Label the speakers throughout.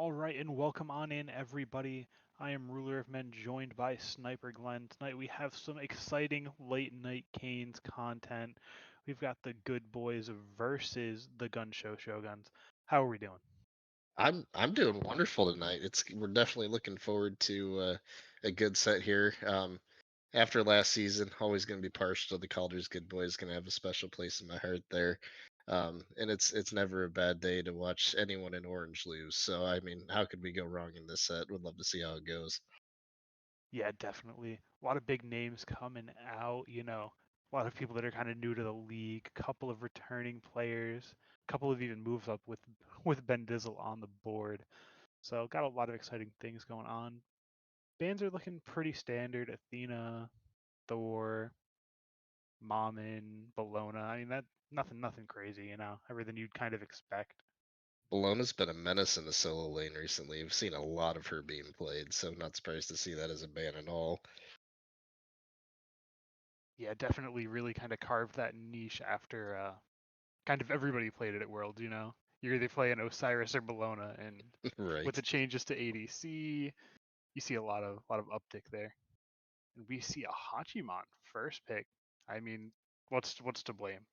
Speaker 1: All right, and welcome on in, everybody. I am Ruler of Men, joined by Sniper Glenn. Tonight we have some exciting late night Canes content. We've got the Good Boys versus the Gunshow Shoguns. How are we doing?
Speaker 2: I'm doing wonderful tonight. We're definitely looking forward to a good set here. After last season, always going to be partial to the Calder's Good Boys. Going to have a special place in my heart there. And it's never a bad day to watch anyone in orange lose. So I mean, how could we go wrong in this set? Would love to see how it goes.
Speaker 1: Yeah, definitely. A lot of big names coming out, a lot of people that are kind of new to the league, a couple of returning players, a couple of even moves up with Ben Dizzle on the board. So got a lot of exciting things going on. Bands are looking pretty standard. Athena, Thor, Mammon, Bologna. I mean that nothing crazy, everything you'd kind of expect.
Speaker 2: Bologna's been a menace in the solo lane recently. I've seen a lot of her being played, so I'm not surprised to see that as a ban at all.
Speaker 1: Yeah, definitely really kind of carved that niche after kind of everybody played it at Worlds. You're either playing Osiris or Bologna, and with
Speaker 2: Right.
Speaker 1: the changes to ADC, you see a lot of uptick there. And we see a Hachimon first pick. I mean, what's to blame?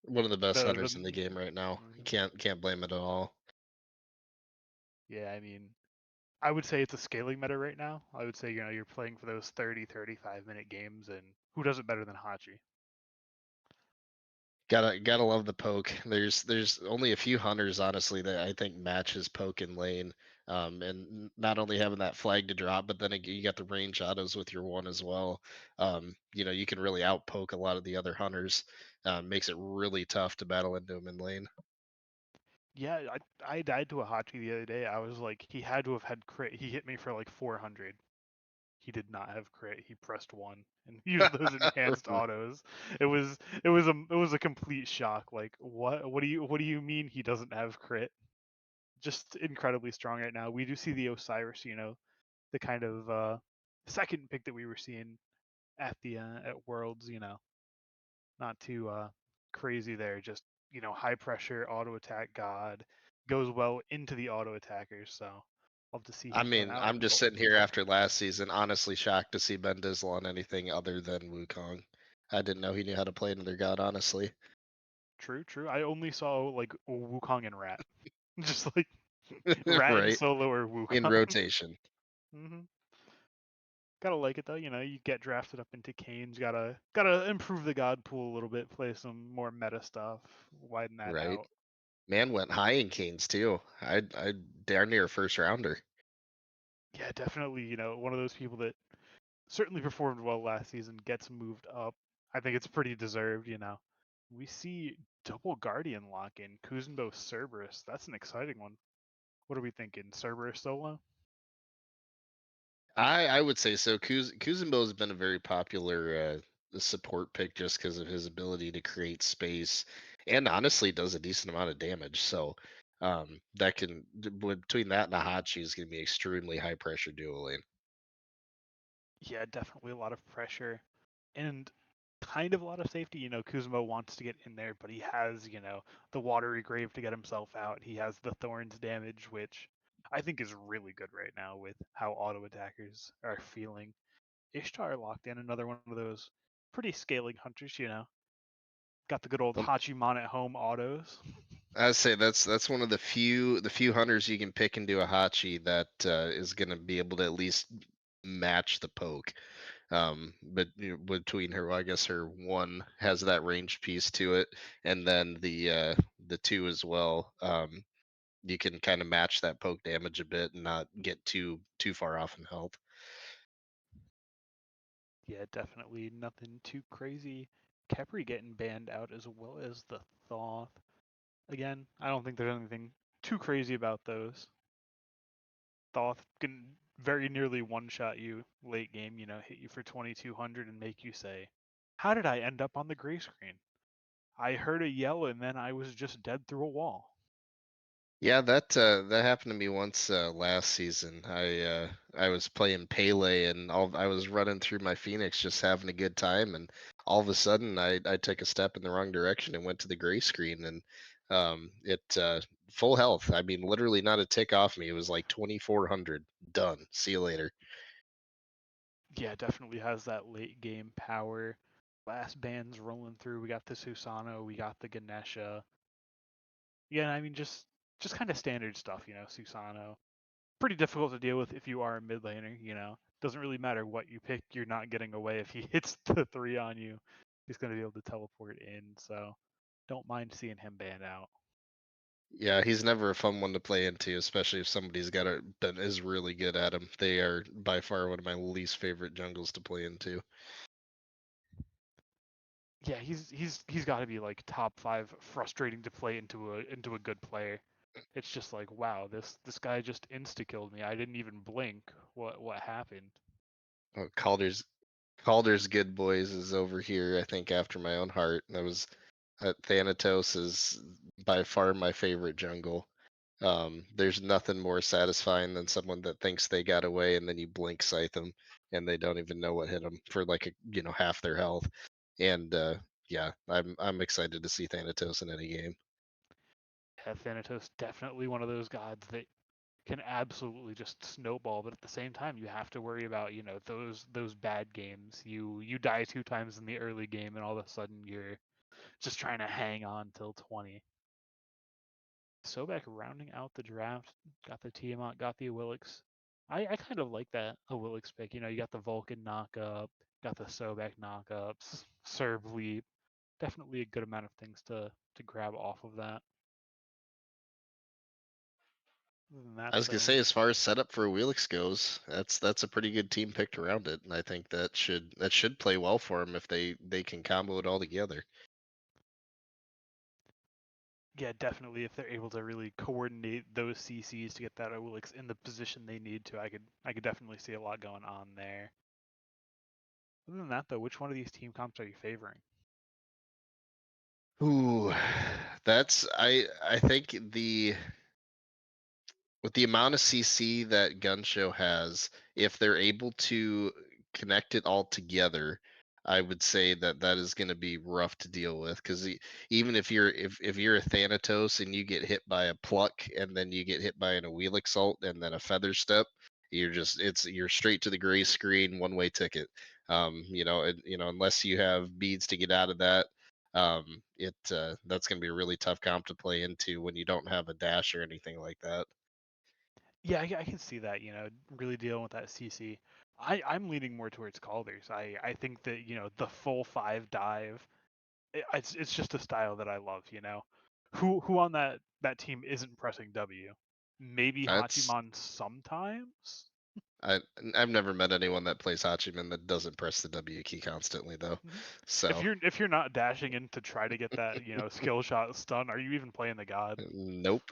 Speaker 2: One of the best
Speaker 1: The
Speaker 2: hunters in the game right now. You
Speaker 1: mhm.
Speaker 2: can't blame it at all.
Speaker 1: Yeah, I mean, I would say it's a scaling meta right now. I would say, you're playing for those 30, 35-minute games, and who does it better than Hachi?
Speaker 2: Gotta love the poke. There's only a few hunters honestly that I think match his poke in lane. And not only having that flag to drop, but then you got the range autos with your one as well. You can really out poke a lot of the other hunters. Makes it really tough to battle into him in lane.
Speaker 1: Yeah, I died to a Hachi the other day. I was like, he had to have had crit. He hit me for like 400. He did not have crit. He pressed one and used those enhanced autos. It was a complete shock. Like, what do you mean he doesn't have crit? Just incredibly strong right now. We do see the Osiris, the kind of second pick that we were seeing at Worlds, not too crazy there. Just high pressure auto attack god goes well into the auto attackers. So love to see
Speaker 2: I
Speaker 1: him coming
Speaker 2: mean,
Speaker 1: out.
Speaker 2: I'm just sitting here after last season, honestly shocked to see Ben Dizzle on anything other than Wukong. I didn't know he knew how to play another god, honestly.
Speaker 1: True, true. I only saw like Wukong and Rat, just like Rat and
Speaker 2: Right.
Speaker 1: Solo or
Speaker 2: In
Speaker 1: Wukong.
Speaker 2: rotation.
Speaker 1: hmm Gotta like it though. You get drafted up into Canes. Gotta improve the god pool a little bit. Play some more meta stuff. Widen that
Speaker 2: Right.
Speaker 1: out.
Speaker 2: Man went high in Canes too. I darn near a first rounder.
Speaker 1: Yeah, definitely. One of those people that certainly performed well last season, gets moved up. I think it's pretty deserved. We see double Guardian lock in Kuzenbo Cerberus. That's an exciting one. What are we thinking? Cerberus solo?
Speaker 2: I would say so. Kuzenbo has been a very popular support pick just because of his ability to create space, and honestly does a decent amount of damage. So that between that and a Hachi is going to be extremely high pressure duo lane.
Speaker 1: Yeah, definitely a lot of pressure and kind of a lot of safety. Kuzenbo wants to get in there, but he has, the watery grave to get himself out. He has the thorns damage, which I think is really good right now with how auto attackers are feeling. Ishtar locked in, another one of those pretty scaling hunters. Got the good old
Speaker 2: Um,
Speaker 1: Hachimon at home autos.
Speaker 2: I'd say that's one of the few hunters you can pick into a Hachi that is going to be able to at least match the poke. But between her, well, I guess her one has that range piece to it, and then the two as well. You can kind of match that poke damage a bit and not get too far off in health.
Speaker 1: Yeah, definitely nothing too crazy. Kepri getting banned out as well as the Thoth. Again, I don't think there's anything too crazy about those. Thoth can very nearly one-shot you late game, hit you for 2200 and make you say, "How did I end up on the gray screen? I heard a yell and then I was just dead through a wall."
Speaker 2: Yeah, that happened to me once last season. I was playing Pele and I was running through my Phoenix just having a good time, and all of a sudden I took a step in the wrong direction and went to the gray screen, and it full health. I mean, literally not a tick off me. It was like 2400. Done. See you later.
Speaker 1: Yeah, definitely has that late game power. Last bands rolling through. We got the Susano, we got the Ganesha. Yeah, I mean just kind of standard stuff, Susano. Pretty difficult to deal with if you are a mid laner. Doesn't really matter what you pick, you're not getting away if he hits the 3 on you. He's going to be able to teleport in, so don't mind seeing him ban out.
Speaker 2: Yeah, he's never a fun one to play into, especially if somebody's got a that is really good at him. They are by far one of my least favorite jungles to play into.
Speaker 1: Yeah, he's got to be like top 5 frustrating to play into a good player. It's just like, wow, this guy just insta killed me. I didn't even blink. What happened?
Speaker 2: Oh, Calder's good boys is over here. I think after my own heart. That was Thanatos is by far my favorite jungle. There's nothing more satisfying than someone that thinks they got away and then you blink scythe them and they don't even know what hit them for like half their health. And yeah, I'm excited to see Thanatos in any game.
Speaker 1: Yeah, Thanatos definitely one of those gods that can absolutely just snowball, but at the same time you have to worry about, those bad games. You die 2 times in the early game and all of a sudden you're just trying to hang on till 20. Sobek rounding out the draft, got the Tiamat, got the Awilix. I kind of like that Awilix pick. You got the Vulcan knockup, got the Sobek knockups, serve leap. Definitely a good amount of things to grab off of that. Other than that,
Speaker 2: I was gonna
Speaker 1: though,
Speaker 2: say, as far as setup for Wheelix goes, that's a pretty good team picked around it, and I think that should play well for them if they can combo it all together.
Speaker 1: yeah, definitely if they're able to really coordinate those CCs to get that Awilix in the position they need to, I could definitely see a lot going on there. Other than that, though, which one of these team comps are you favoring?
Speaker 2: Ooh, that's I think the with the amount of CC that Gunshow has, if they're able to connect it all together, I would say that is going to be rough to deal with. Because even if you're a Thanatos and you get hit by a pluck and then you get hit by an Awilix ult and then a feather step, you're straight to the gray screen, one way ticket. Unless you have beads to get out of that. That's going to be a really tough comp to play into when you don't have a dash or anything like that.
Speaker 1: Yeah, I can see that, really dealing with that CC. I'm leaning more towards Calder's. I think that, the full 5 dive, it's just a style that I love. Who on that team isn't pressing W? Maybe
Speaker 2: That's
Speaker 1: Hachiman sometimes?
Speaker 2: I I've never met anyone that plays Hachiman that doesn't press the W key constantly though.
Speaker 1: Mhm. If
Speaker 2: So
Speaker 1: you're not dashing in to try to get that, skill shot stun, are you even playing the god?
Speaker 2: nope.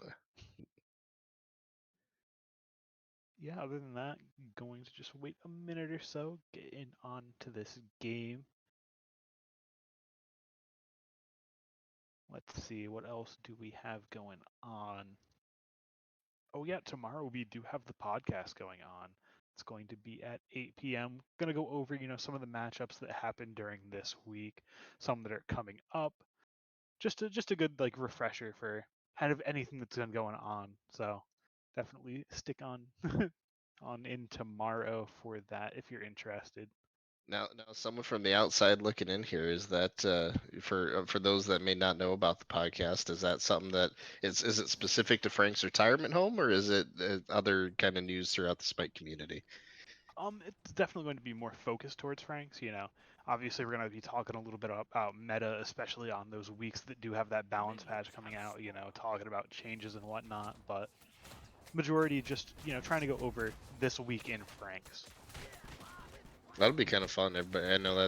Speaker 1: Yeah, other than that, going to just wait a minute or so, get in on to this game. Let's see, what else do we have going on? Oh yeah, tomorrow we do have the podcast going on. It's going to be at 8 p.m. Going to go over, some of the matchups that happened during this week, some that are coming up. Just a good like refresher for kind of anything that's been going on. So definitely stick on on in tomorrow for that if you're interested.
Speaker 2: Now, someone from the outside looking in here is that for those that may not know about the podcast, is that something that is it specific to Frank's retirement home or is it other kind of news throughout the Spike community?
Speaker 1: It's definitely going to be more focused towards Franks. Obviously we're going to be talking a little bit about meta, especially on those weeks that do have that balance patch coming out. Talking about changes and whatnot. But majority just trying to go over this week in Franks.
Speaker 2: That'll be kind of fun. But I know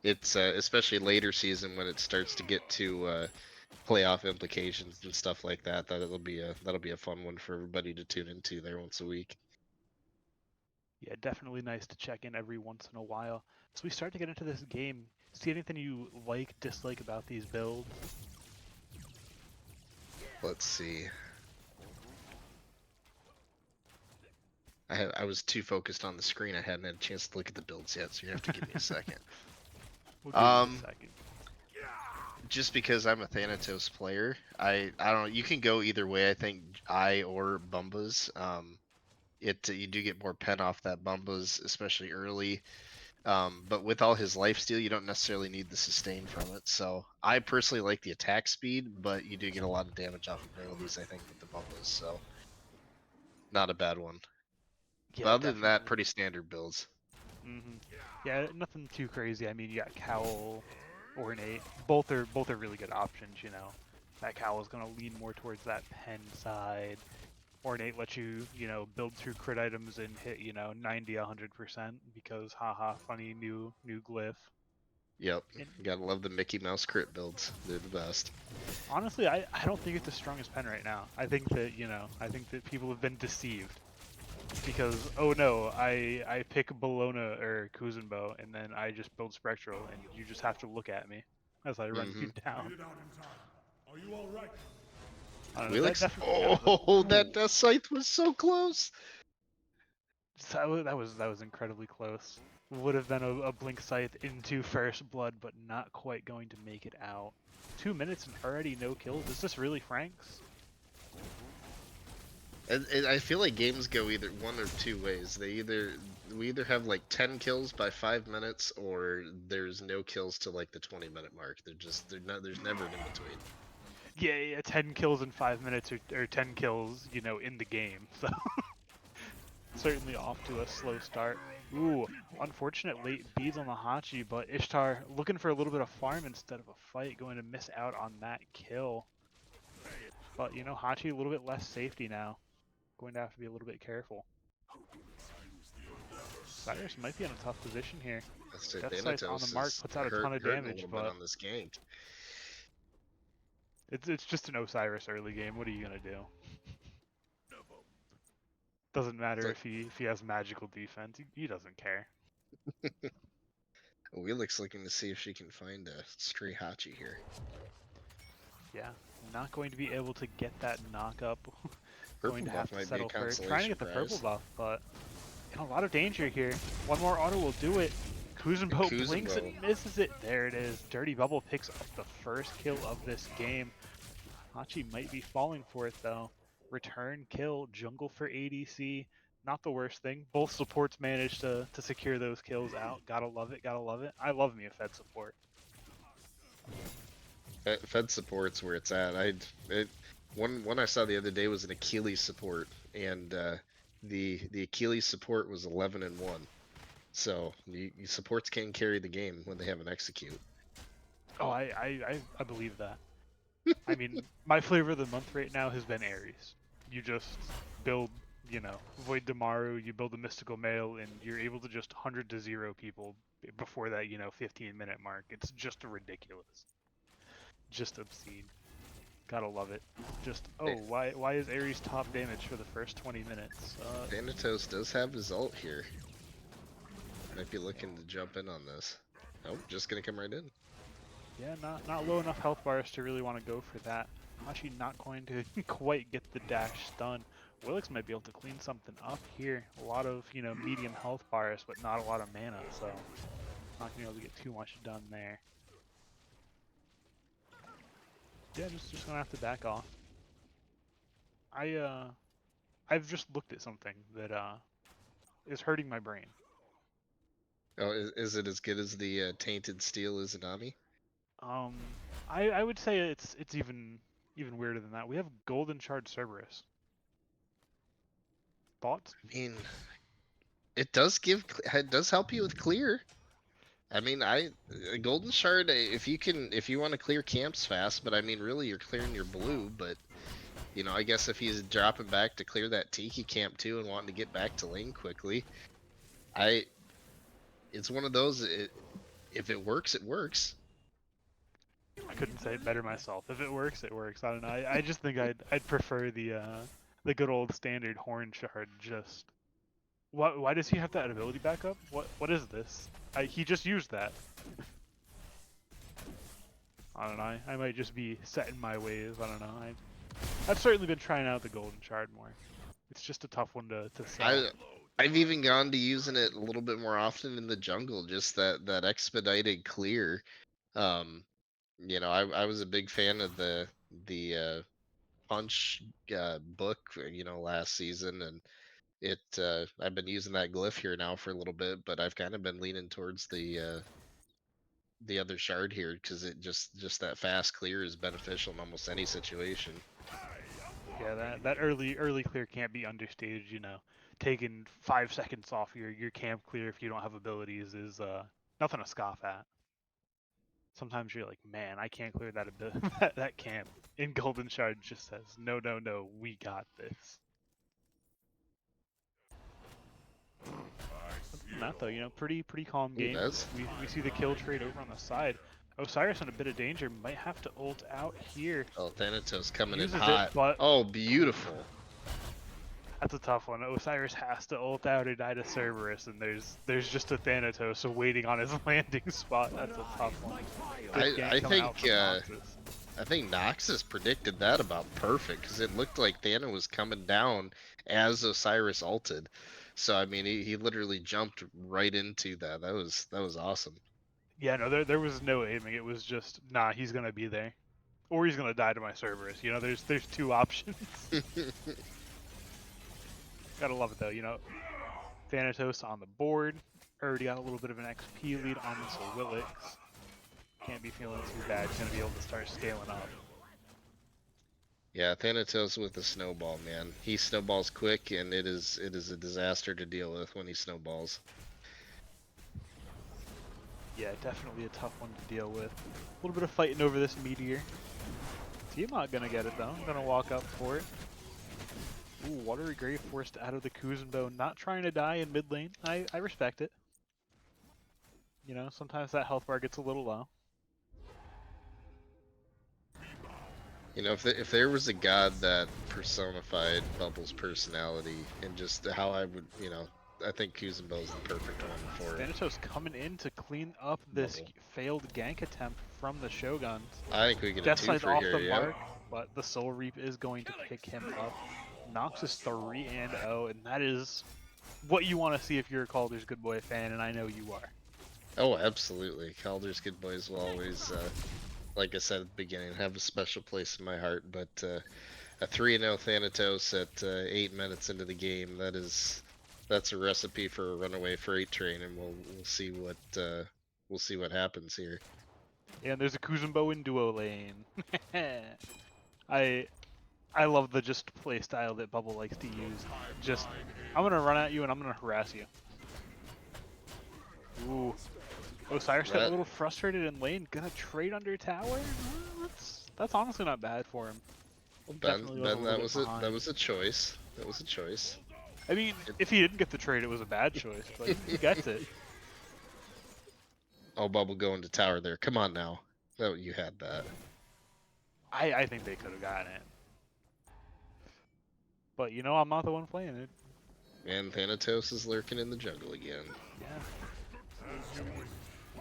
Speaker 2: it's especially later season when it starts to get to playoff implications and stuff like that. That'll be a fun one for everybody to tune into there once a week.
Speaker 1: Yeah, definitely nice to check in every once in a while. So we start to get into this game. See anything you like, dislike about these builds?
Speaker 2: Let's see. I was too focused on the screen. I hadn't had a chance to look at the builds yet, so you have to give me a second.
Speaker 1: We'll give you a
Speaker 2: Um,
Speaker 1: second.
Speaker 2: just because I'm a Thanatos player, I don't know. You can go either way. I think I or Bumbas. You do get more pen off that Bumbas, especially early. But with all his life steal, you don't necessarily need the sustain from it. So I personally like the attack speed, but you do get a lot of damage off of earlies, I think, with the Bumbas. So not a bad one. But
Speaker 1: Yeah,
Speaker 2: other than that,
Speaker 1: definitely.
Speaker 2: pretty standard builds.
Speaker 1: Yeah, nothing too crazy. I mean, you got Cowl, Ornate. Both are really good options. You know, that Cowl is gonna lean more towards that pen side. Ornate lets you, build through crit items and hit, 90, 100% because haha, funny new glyph.
Speaker 2: Yep,
Speaker 1: And
Speaker 2: gotta love the Mickey Mouse crit builds. They're the best.
Speaker 1: honestly, I don't think it's the strongest pen right now. I think that people have been deceived because oh no, I pick Bologna or Kuzenbo and then I just build Spectral and you just have to look at me as I run you
Speaker 2: Mm-hmm.
Speaker 1: down.
Speaker 3: Are you all right?
Speaker 1: I don't know. That
Speaker 2: Wheelix.
Speaker 1: definitely shows up.
Speaker 2: Oh, that
Speaker 1: Ooh,
Speaker 2: Death Scythe was so close.
Speaker 1: that was incredibly close. Would have been a blink scythe into first blood, but not quite going to make it out. 2 minutes and already no kills. Is this really Frank's?
Speaker 2: I feel like games go either one or two ways. We either have like 10 kills by 5 minutes, or there's no kills to like the 20-minute mark. There's never an in between.
Speaker 1: Yeah, 10 kills in 5 minutes or 10 kills, in the game. So certainly off to a slow start. Ooh, unfortunate late beads on the Hachi, but Ishtar looking for a little bit of farm instead of a fight, going to miss out on that kill. But Hachi a little bit less safety now. Going to have to be a little bit careful. Cyrus might be in a tough position here.
Speaker 2: That's it.
Speaker 1: Death Scythe on the
Speaker 2: Thanatos
Speaker 1: mark
Speaker 2: is
Speaker 1: puts out a ton of
Speaker 2: hurting a
Speaker 1: damage,
Speaker 2: little bit
Speaker 1: but
Speaker 2: on this gank.
Speaker 1: it's just an Osiris early game. What are you gonna do? Doesn't matter
Speaker 2: But
Speaker 1: if he has magical defense. He doesn't care.
Speaker 2: Wheelix looking to see if she can find a stray Hachi here.
Speaker 1: Yeah, not going to be able to get that knock up. Going
Speaker 2: Purple
Speaker 1: to
Speaker 2: buff
Speaker 1: have to
Speaker 2: might be a
Speaker 1: settle for it. Trying to
Speaker 2: consolation
Speaker 1: get the purple
Speaker 2: prize.
Speaker 1: buff, but in a lot of danger here. One more auto will do it. Kuzenbo blinks
Speaker 2: Kuzenbo.
Speaker 1: and misses it. There it is. Dirty Bubble picks up the first kill of this game. Hachi might be falling for it though. Return kill, jungle for ADC. Not the worst thing. Both supports managed to secure those kills out. Gotta love it, gotta love it. I love me a Fed support.
Speaker 2: Fed support's where it's at. One I saw the other day was an Achilles support, and the Achilles support was 11-1. So supports can carry the game when they have an execute.
Speaker 1: Oh, I believe that. I mean, my flavor of the month right now has been Ares. You just build, Void Damaru, you build a mystical male, and you're able to just 100 to 0 people before that, 15-minute mark. It's just ridiculous. Just obscene. Gotta love it. Just,
Speaker 2: Hey,
Speaker 1: why is Ares top damage for the first 20 minutes?
Speaker 2: Thanatos does have his ult here. Might be looking to jump in on this. Oh, just gonna come right in.
Speaker 1: Yeah, not low enough health bars to really want to go for that. Actually not going to quite get the dash stun. Willix might be able to clean something up here. A lot of, medium health bars, but not a lot of mana, so not gonna be able to get too much done there. Yeah, just gonna have to back off. I've just looked at something that is hurting my brain.
Speaker 2: Oh, is it as good as the tainted steel Izanami?
Speaker 1: Um, I would say it's even weirder than that. We have Golden Shard Cerberus. Thoughts?
Speaker 2: I mean, it does help you with clear. I mean, Golden Shard, if you want to clear camps fast, but I mean, really, you're clearing your blue. But I guess if he's dropping back to clear that Tiki camp too and wanting to get back to lane quickly, I, it's one of those. If it works, it works.
Speaker 1: I couldn't say it better myself. If it works, it works. I don't know. I just think I'd prefer the good old standard horn shard. Just why does he have that ability backup? What is this? He just used that. I don't know. I might just be set in my ways. I don't know. I've certainly been trying out the golden shard more. It's just a tough one to sell.
Speaker 2: I've even gone to using it a little bit more often in the jungle. Just that expedited clear. Um, You know, I was a big fan of the punch book, you know, last season, and I've been using that glyph here now for a little bit, but I've kind of been leaning towards the other shard here because it just that fast clear is beneficial in almost any situation.
Speaker 1: Yeah, that early clear can't be understated. You know, taking 5 seconds off your camp clear if you don't have abilities is nothing to scoff at. Sometimes you're like, man, I can't clear that that camp. And Golden Shard just says, no, no, no, we got this. Other than that, though, you know, pretty calm
Speaker 2: Ooh,
Speaker 1: game. We see the kill trade over on the side. Osiris in a bit of danger, might have to ult out here.
Speaker 2: Oh, Thanatos coming in
Speaker 1: Uses
Speaker 2: hot.
Speaker 1: it, but
Speaker 2: Oh, beautiful.
Speaker 1: that's a tough one. Osiris has to ult out or die to Cerberus, and there's just a Thanatos waiting on his landing spot. That's a tough one.
Speaker 2: I think Noxus predicted that about perfect because it looked like Thana was coming down as Osiris ulted. So I mean, he literally jumped right into that. That was awesome.
Speaker 1: Yeah, no, there was no aiming. It was just, nah, he's gonna be there, or he's gonna die to my Cerberus. You know, there's two options. Gotta love it though. You know, Thanatos on the board. Already got a little bit of an XP lead on this Willix. Can't be feeling too bad. He's gonna be able to start scaling up.
Speaker 2: Yeah, Thanatos with the snowball, man. He snowballs quick, and it is a disaster to deal with when he snowballs.
Speaker 1: Yeah, definitely a tough one to deal with. A little bit of fighting over this meteor. Tiamat gonna get it though. Gonna walk up for it. Ooh, Watery Grave forced out of the Kuzenbo. Not trying to die in mid lane. I respect it. You know, sometimes that health bar gets a little low.
Speaker 2: You know, if there was a god that personified Bubble's personality and just how I would, you know, I think Kuzenbo is the perfect one for it.
Speaker 1: Thanatos coming in to clean up this failed gank attempt from the Shoguns.
Speaker 2: I think we get
Speaker 1: Death
Speaker 2: a
Speaker 1: Sight's
Speaker 2: 2
Speaker 1: off
Speaker 2: for
Speaker 1: the
Speaker 2: here, yeah.
Speaker 1: mark, but the Soul Reap is going to pick him up. Nox is 3-0, and that is what you want to see if you're a Kaldr's Good Boy fan, and I know you are.
Speaker 2: Oh, absolutely. Kaldr's Good Boys will always, like I said at the beginning, have a special place in my heart. But a 3-0 Thanatos at 8 minutes into the game, that's a recipe for a runaway freight train, and we'll see what happens here.
Speaker 1: Yeah, and there's a Kuzenbo in duo lane. I love the just play style that Bubble likes to use. Just, I'm gonna run at you and I'm gonna harass you. Ooh. Osiris got a little frustrated in lane. Gonna trade under tower? That's honestly not bad for him.
Speaker 2: Ben, that was a choice. That was a choice.
Speaker 1: I mean, if he didn't get the trade, it was a bad choice, but he gets it.
Speaker 2: Oh, Bubble going to tower there. Come on now. Oh, you had that.
Speaker 1: I think they could have gotten it. But you know, I'm not the one playing it.
Speaker 2: And Thanatos is lurking in the jungle again.
Speaker 1: Yeah.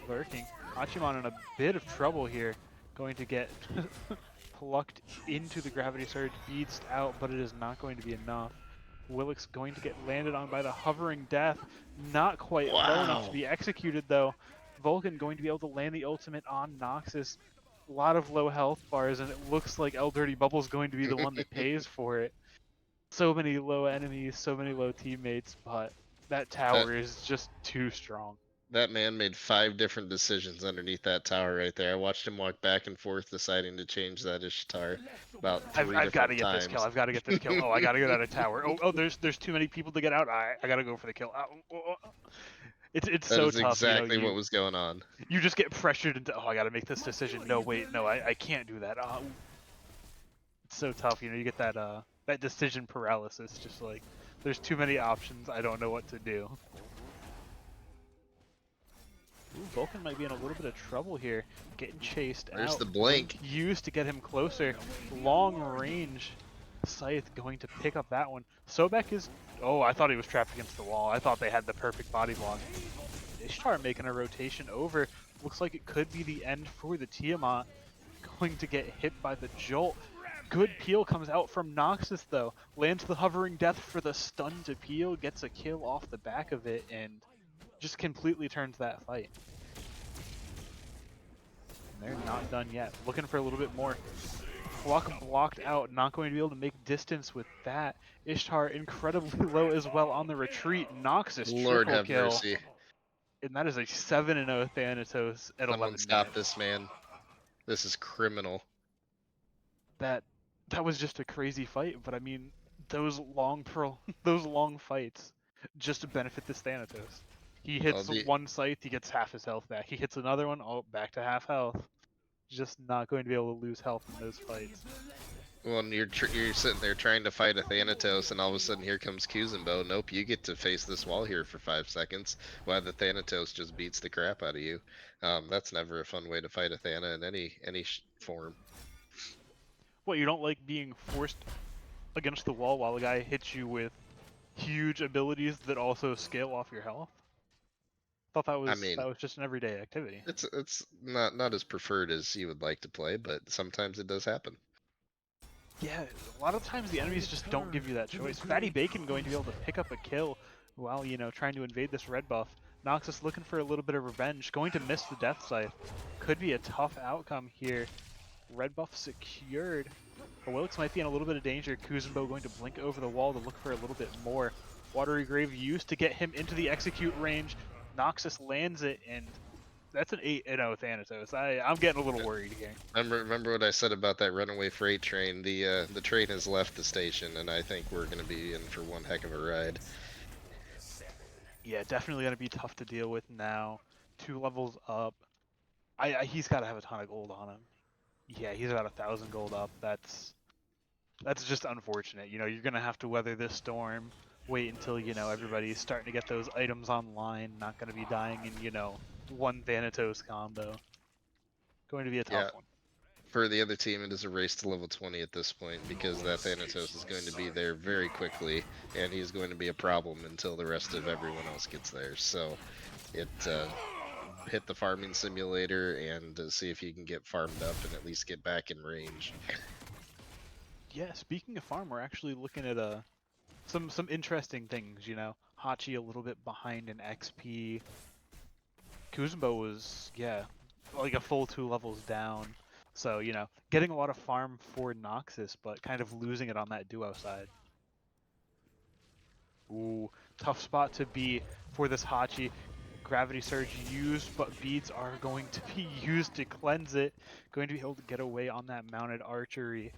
Speaker 1: Lurking. Hachiman in a bit of trouble here. Going to get plucked into the Gravity Surge, beatsed out, but it is not going to be enough. Willix going to get landed on by the Hovering Death. Not quite low enough to be executed though. Vulcan going to be able to land the ultimate on Noxus. A lot of low health bars, and it looks like El Dirty Bubble's going to be the one that pays for it. So many low enemies, so many low teammates, but that tower is just too strong.
Speaker 2: That man made 5 different decisions underneath that tower right there. I watched him walk back and forth deciding to change that Ishtar about 3
Speaker 1: I've got to
Speaker 2: different
Speaker 1: get
Speaker 2: times.
Speaker 1: this kill. I've got to get this kill. Oh, I got to get out of tower. Oh, there's too many people to get out. I got to go for the kill. It's so tough.
Speaker 2: That is exactly
Speaker 1: you know,
Speaker 2: what was going on.
Speaker 1: You just get pressured into, oh, I got to make this decision. No, wait, no, I can't do that. It's so tough. You know, you get that that decision paralysis. Just like, there's too many options. I don't know what to do. Ooh, Vulcan might be in a little bit of trouble here. Getting chased out.
Speaker 2: There's the blink.
Speaker 1: Used to get him closer. Long range. Scythe going to pick up that one. Sobek is... Oh, I thought he was trapped against the wall. I thought they had the perfect body block. Ishtar making a rotation over. Looks like it could be the end for the Tiamat. Going to get hit by the Jolt. Good peel comes out from Noxus though. Lands the Hovering Death for the stun to peel. Gets a kill off the back of it and just completely turns that fight. they're not done yet. Looking for a little bit more. Flock blocked out, not going to be able to make distance with that. Ishtar incredibly low as well on the retreat. Noxus
Speaker 2: Lord
Speaker 1: triple
Speaker 2: have
Speaker 1: kill.
Speaker 2: mercy.
Speaker 1: And that is a 7-0 Thanatos at
Speaker 2: Someone
Speaker 1: 11
Speaker 2: stop
Speaker 1: minutes.
Speaker 2: this man. This is criminal.
Speaker 1: That was just a crazy fight, but I mean, those long those long fights just to benefit this Thanatos. He hits one scythe, he gets half his health back. He hits another one, oh, back to half health. Just not going to be able to lose health in those fights.
Speaker 2: Well, and you're sitting there trying to fight a Thanatos, and all of a sudden here comes Kuzenbo. Nope, you get to face this wall here for 5 seconds, while the Thanatos just beats the crap out of you. That's never a fun way to fight a Thana in any form.
Speaker 1: What, you don't like being forced against the wall while a guy hits you with huge abilities that also scale off your health? Thought that was just an everyday activity.
Speaker 2: It's not as preferred as you would like to play, but sometimes it does happen.
Speaker 1: Yeah, a lot of times the enemies just don't give you that choice. Fatty Bacon going to be able to pick up a kill while, you know, trying to invade this red buff. Noxus looking for a little bit of revenge, going to miss the death scythe. Could be a tough outcome here. Red buff secured. Wilix might be in a little bit of danger. Kuzenbo going to blink over the wall to look for a little bit more. Watery Grave used to get him into the execute range. Noxus lands it, and that's an 8-0 Thanatos. I'm getting a little worried here.
Speaker 2: Remember what I said about that runaway freight train? The train has left the station, and I think we're going to be in for one heck of a ride.
Speaker 1: Yeah, definitely going to be tough to deal with now. 2 levels up. He's got to have a ton of gold on him. Yeah, he's about 1,000 gold up. That's just unfortunate. You know, you're going to have to weather this storm. Wait until, you know, everybody's starting to get those items online. Not going to be dying in, you know, one Thanatos combo. Going to be a tough one.
Speaker 2: For the other team, it is a race to level 20 at this point, because that Thanatos is going to be there very quickly, and he's going to be a problem until the rest of everyone else gets there. So it hit the farming simulator and see if you can get farmed up and at least get back in range.
Speaker 1: Yeah, speaking of farm, we're actually looking at some interesting things, you know. Hachi a little bit behind in XP. Kuzenbo was, yeah, like a full 2 levels down. So, you know, getting a lot of farm for Noxus, but kind of losing it on that duo side. Ooh, tough spot to be for this Hachi. Gravity Surge used, but beads are going to be used to cleanse it. Going to be able to get away on that mounted archery.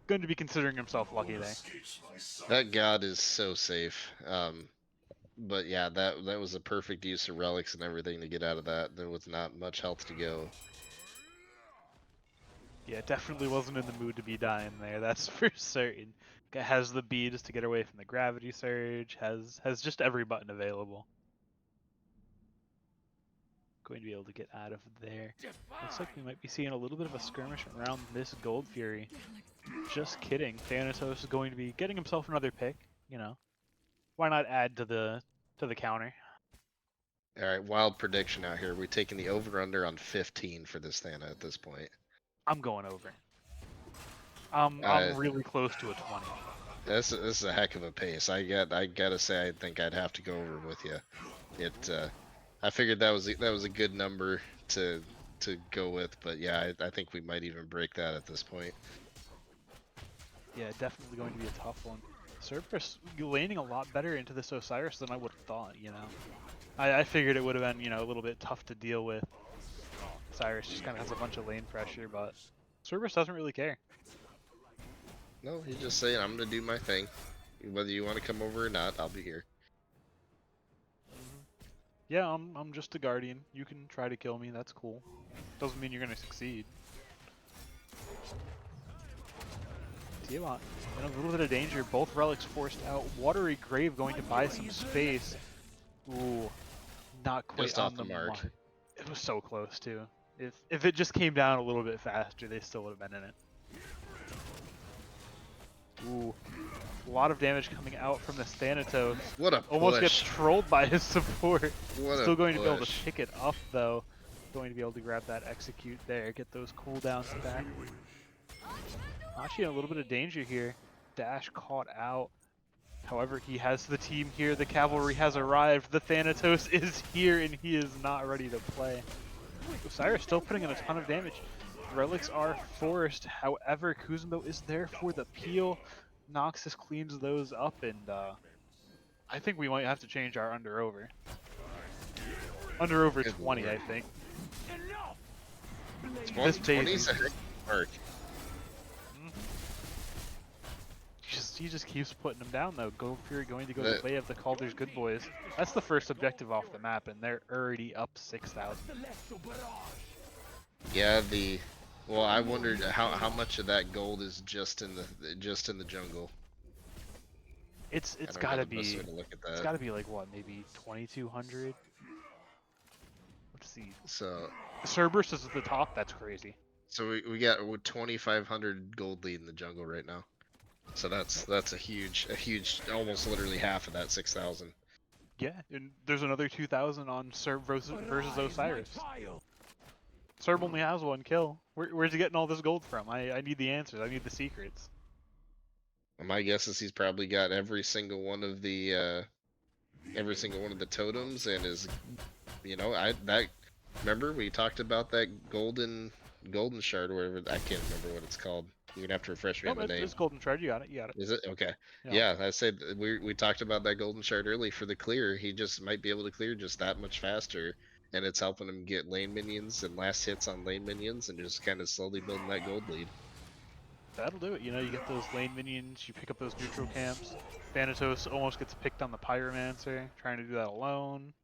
Speaker 1: Going to be considering himself lucky there.
Speaker 2: That god is so safe. But yeah, that was a perfect use of relics and everything to get out of that. There was not much health to go.
Speaker 1: Yeah, definitely wasn't in the mood to be dying there, that's for certain. Has the beads to get away from the gravity surge, has just every button available. Going to be able to get out of there. Looks like we might be seeing a little bit of a skirmish around this Gold Fury. Just kidding. Thanatos is going to be getting himself another pick, you know. Why not add to the counter?
Speaker 2: Alright, wild prediction out here. We're taking the over-under on 15 for this Thana at this point.
Speaker 1: I'm going over. I'm really close to a 20.
Speaker 2: This is a heck of a pace. I gotta say, I think I'd have to go over with you. I figured that was a good number to go with, but yeah, I think we might even break that at this point.
Speaker 1: Yeah, definitely going to be a tough one. Cerberus laning a lot better into this Osiris than I would have thought, you know. I figured it would have been, you know, a little bit tough to deal with. Osiris just kind of has a bunch of lane pressure, but Cerberus doesn't really care.
Speaker 2: No, he's just saying, I'm going to do my thing. Whether you want to come over or not, I'll be here.
Speaker 1: Yeah, I'm just a guardian. You can try to kill me, that's cool. Doesn't mean you're going to succeed. Tiamat in a little bit of danger. Both relics forced out. Watery Grave going to buy some space. Ooh, not quite
Speaker 2: just
Speaker 1: on
Speaker 2: off the mark.
Speaker 1: It was so close too. If it just came down a little bit faster, they still would have been in it. Ooh, a lot of damage coming out from this Thanatos.
Speaker 2: What a
Speaker 1: almost
Speaker 2: push.
Speaker 1: gets trolled by his support.
Speaker 2: What
Speaker 1: Still
Speaker 2: a
Speaker 1: going to be able to
Speaker 2: push.
Speaker 1: pick it up though. Going to be able to grab that execute there, get those cooldowns back. Actually in a little bit of danger here. Dash caught out. However, he has the team here. The cavalry has arrived. The Thanatos is here and he is not ready to play. Osiris still putting in a ton of damage. Relics are forced, however, Kuzenbo is there for the peel. Noxus cleans those up, and I think we might have to change our under-over. Under-over
Speaker 2: Good
Speaker 1: 20,
Speaker 2: lord.
Speaker 1: I think.
Speaker 2: 20's
Speaker 1: Daisy.
Speaker 2: a heck of a mark.
Speaker 1: He just keeps putting them down, though. Go Fury going to go
Speaker 2: That-
Speaker 1: the way of the Kaldr's good boys. That's the first objective off the map, and they're already up 6,000.
Speaker 2: Yeah, well, I wondered how much of that gold is just in the jungle.
Speaker 1: It's
Speaker 2: I don't know
Speaker 1: gotta
Speaker 2: the best
Speaker 1: be
Speaker 2: way to look at
Speaker 1: it's
Speaker 2: that.
Speaker 1: gotta be like what, maybe 2,200. Let's see.
Speaker 2: So
Speaker 1: Cerberus is at the top. That's crazy.
Speaker 2: we got 2,500 gold lead in the jungle right now. So that's a huge, almost literally half of that 6,000.
Speaker 1: Yeah, and there's another 2,000 on Cerb versus Osiris. Cerb only has one kill. Where's he getting all this gold from? I need the answers. I need the secrets.
Speaker 2: My guess is he's probably got every single one of the totems and is, remember we talked about that golden shard or whatever. I can't remember what it's called. You're gonna have to refresh me on the name.
Speaker 1: It's golden shard. You got it. You got it.
Speaker 2: Is it okay?
Speaker 1: Yeah.
Speaker 2: Yeah, I said we talked about that golden shard early for the clear. He just might be able to clear just that much faster, and it's helping him get lane minions and last hits on lane minions, and just kind of slowly building that gold lead.
Speaker 1: That'll do it. You know, you get those lane minions. You pick up those neutral camps. Thanatos almost gets picked on the Pyromancer, trying to do that alone.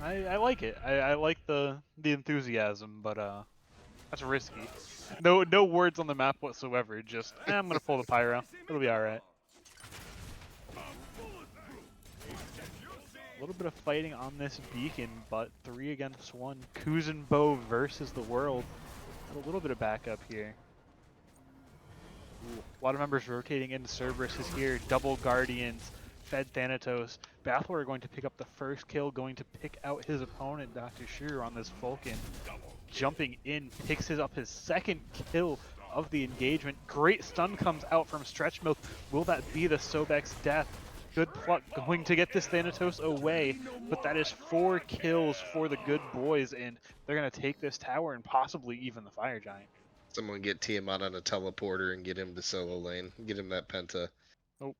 Speaker 1: I like it. I like the enthusiasm, but that's risky. No words on the map whatsoever. Just I'm gonna pull the pyro. It'll be all right. A little bit of fighting on this beacon, but 3 against 1. Kuzenbo versus the world. A little bit of backup here. Ooh, a lot of members rotating into Cerberus is here. Double Guardians. Fed Thanatos. Battler going to pick up the first kill, going to pick out his opponent, Dr. Shearer, on this Vulcan. Jumping in, picks up his second kill of the engagement. Great stun comes out from Stretch Milk. Will that be the Sobek's death? Good pluck going to get this Thanatos away, but that is 4 kills for the good boys, and they're going to take this tower and possibly even the Fire Giant.
Speaker 2: Someone get Tiamat on a teleporter and get him to solo lane. Get him that penta.
Speaker 1: Oh.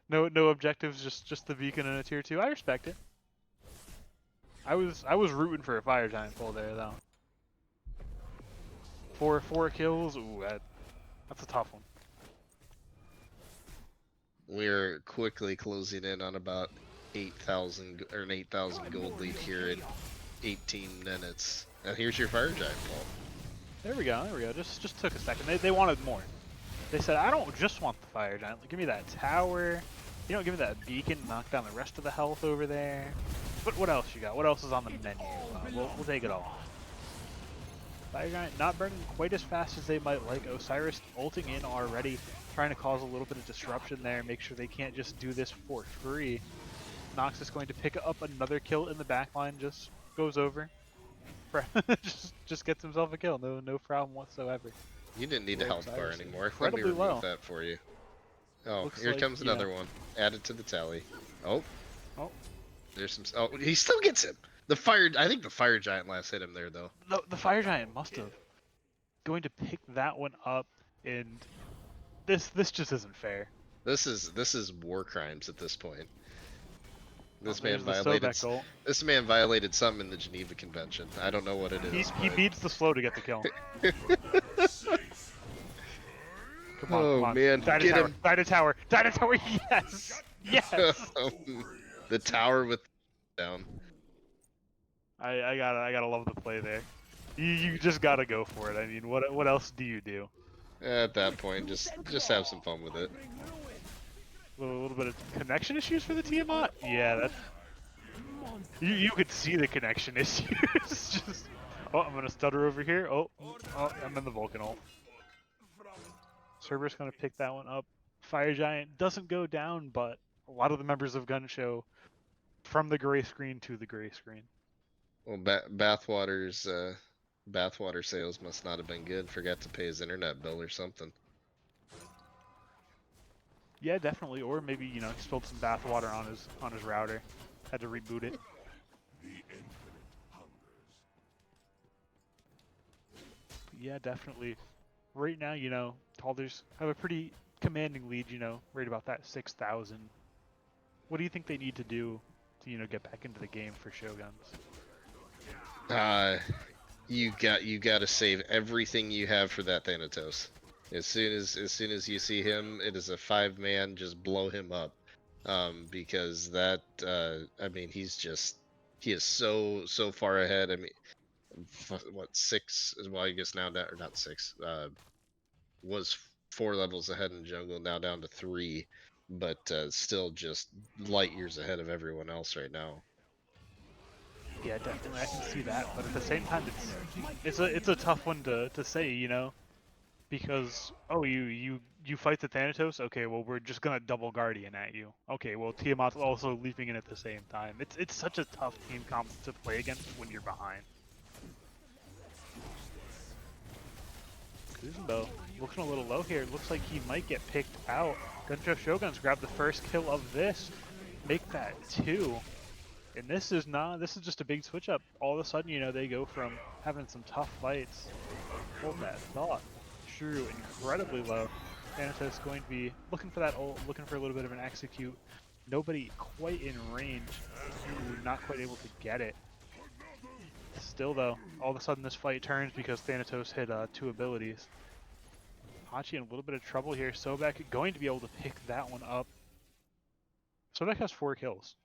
Speaker 1: No objectives, just the beacon and a tier 2. I respect it. I was rooting for a Fire Giant pull there though. 4 kills. Ooh, that's a tough one.
Speaker 2: We're quickly closing in on about 8,000 or an 8,000 gold lead here in 18 minutes. And here's your Fire Giant, Paul.
Speaker 1: There we go. Just took a second. They wanted more. They said, I don't just want the Fire Giant. Give me that tower. You know, give me that beacon. Knock down the rest of the health over there. But what else you got? What else is on the menu? We'll take it all. Fire Giant not burning quite as fast as they might like. Osiris ulting in already, trying to cause a little bit of disruption there, make sure they can't just do this for free. Nox is going to pick up another kill in the backline, just goes over. just gets himself a kill, no problem whatsoever.
Speaker 2: You didn't need a health bar anymore. Let me
Speaker 1: Incredibly
Speaker 2: remove
Speaker 1: low.
Speaker 2: that for you. Oh,
Speaker 1: Looks
Speaker 2: here
Speaker 1: like,
Speaker 2: comes another one. Added to the tally. Oh.
Speaker 1: Oh.
Speaker 2: There's some. Oh, he still gets him. I think the Fire Giant last hit him there, though.
Speaker 1: No, the Fire Giant must have. Going to pick that one up, and this just isn't fair.
Speaker 2: This is war crimes at this point. This
Speaker 1: There's
Speaker 2: man
Speaker 1: the
Speaker 2: violated.
Speaker 1: Sobek ult.
Speaker 2: This man violated something in the Geneva Convention. I don't know what it is.
Speaker 1: He
Speaker 2: but-
Speaker 1: beats the slow to get the kill. Come
Speaker 2: Oh,
Speaker 1: on.
Speaker 2: man,
Speaker 1: Die to
Speaker 2: get
Speaker 1: tower.
Speaker 2: him.
Speaker 1: Die to tower. Die to tower. Yes. Yes.
Speaker 2: The tower with down.
Speaker 1: I gotta love the play there. You just gotta go for it. I mean, what else do you do?
Speaker 2: At that point, just have some fun with it.
Speaker 1: A little bit of connection issues for the Tiamat? Yeah, that's... You could see the connection issues. Just... Oh, I'm gonna stutter over here. Oh, I'm in the Vulcan ult. Cerberus gonna pick that one up. Fire Giant doesn't go down, but a lot of the members of Gunshow from the gray screen to the gray screen.
Speaker 2: Well, bathwater sales must not have been good. Forgot to pay his internet bill or something.
Speaker 1: Yeah, definitely. Or maybe, you know, he spilled some bath water on his router. Had to reboot it. Yeah, definitely. Right now, you know, Kaldrs have a pretty commanding lead, you know, right about that 6,000. What do you think they need to do to, you know, get back into the game for Shoguns?
Speaker 2: You got to save everything you have for that Thanatos. As soon as you see him, it is a 5-man. Just blow him up, because that I mean he is so far ahead. I mean, what 6? Well, I guess now that or not 6. Was 4 levels ahead in jungle, now down to 3, but still just light years ahead of everyone else right now.
Speaker 1: Yeah, definitely, I can see that. But at the same time, it's a tough one to say, you know, because oh, you fight the Thanatos. Okay, well we're just gonna double Guardian at you. Okay, well Tiamat's also leaping in at the same time. It's such a tough team comp to play against when you're behind. Kuzenbo looking a little low here. Looks like he might get picked out. Gunshow Shoguns grab the first kill of this, make that 2. And this is just a big switch up. All of a sudden, you know, they go from having some tough fights. Hold that thought. True, incredibly low. Thanatos going to be looking for that ult, looking for a little bit of an execute. Nobody quite in range. Ooh, not quite able to get it. Still though, all of a sudden this fight turns because Thanatos hit 2 abilities. Hachi in a little bit of trouble here. Sobek going to be able to pick that one up. Sobek has 4 kills.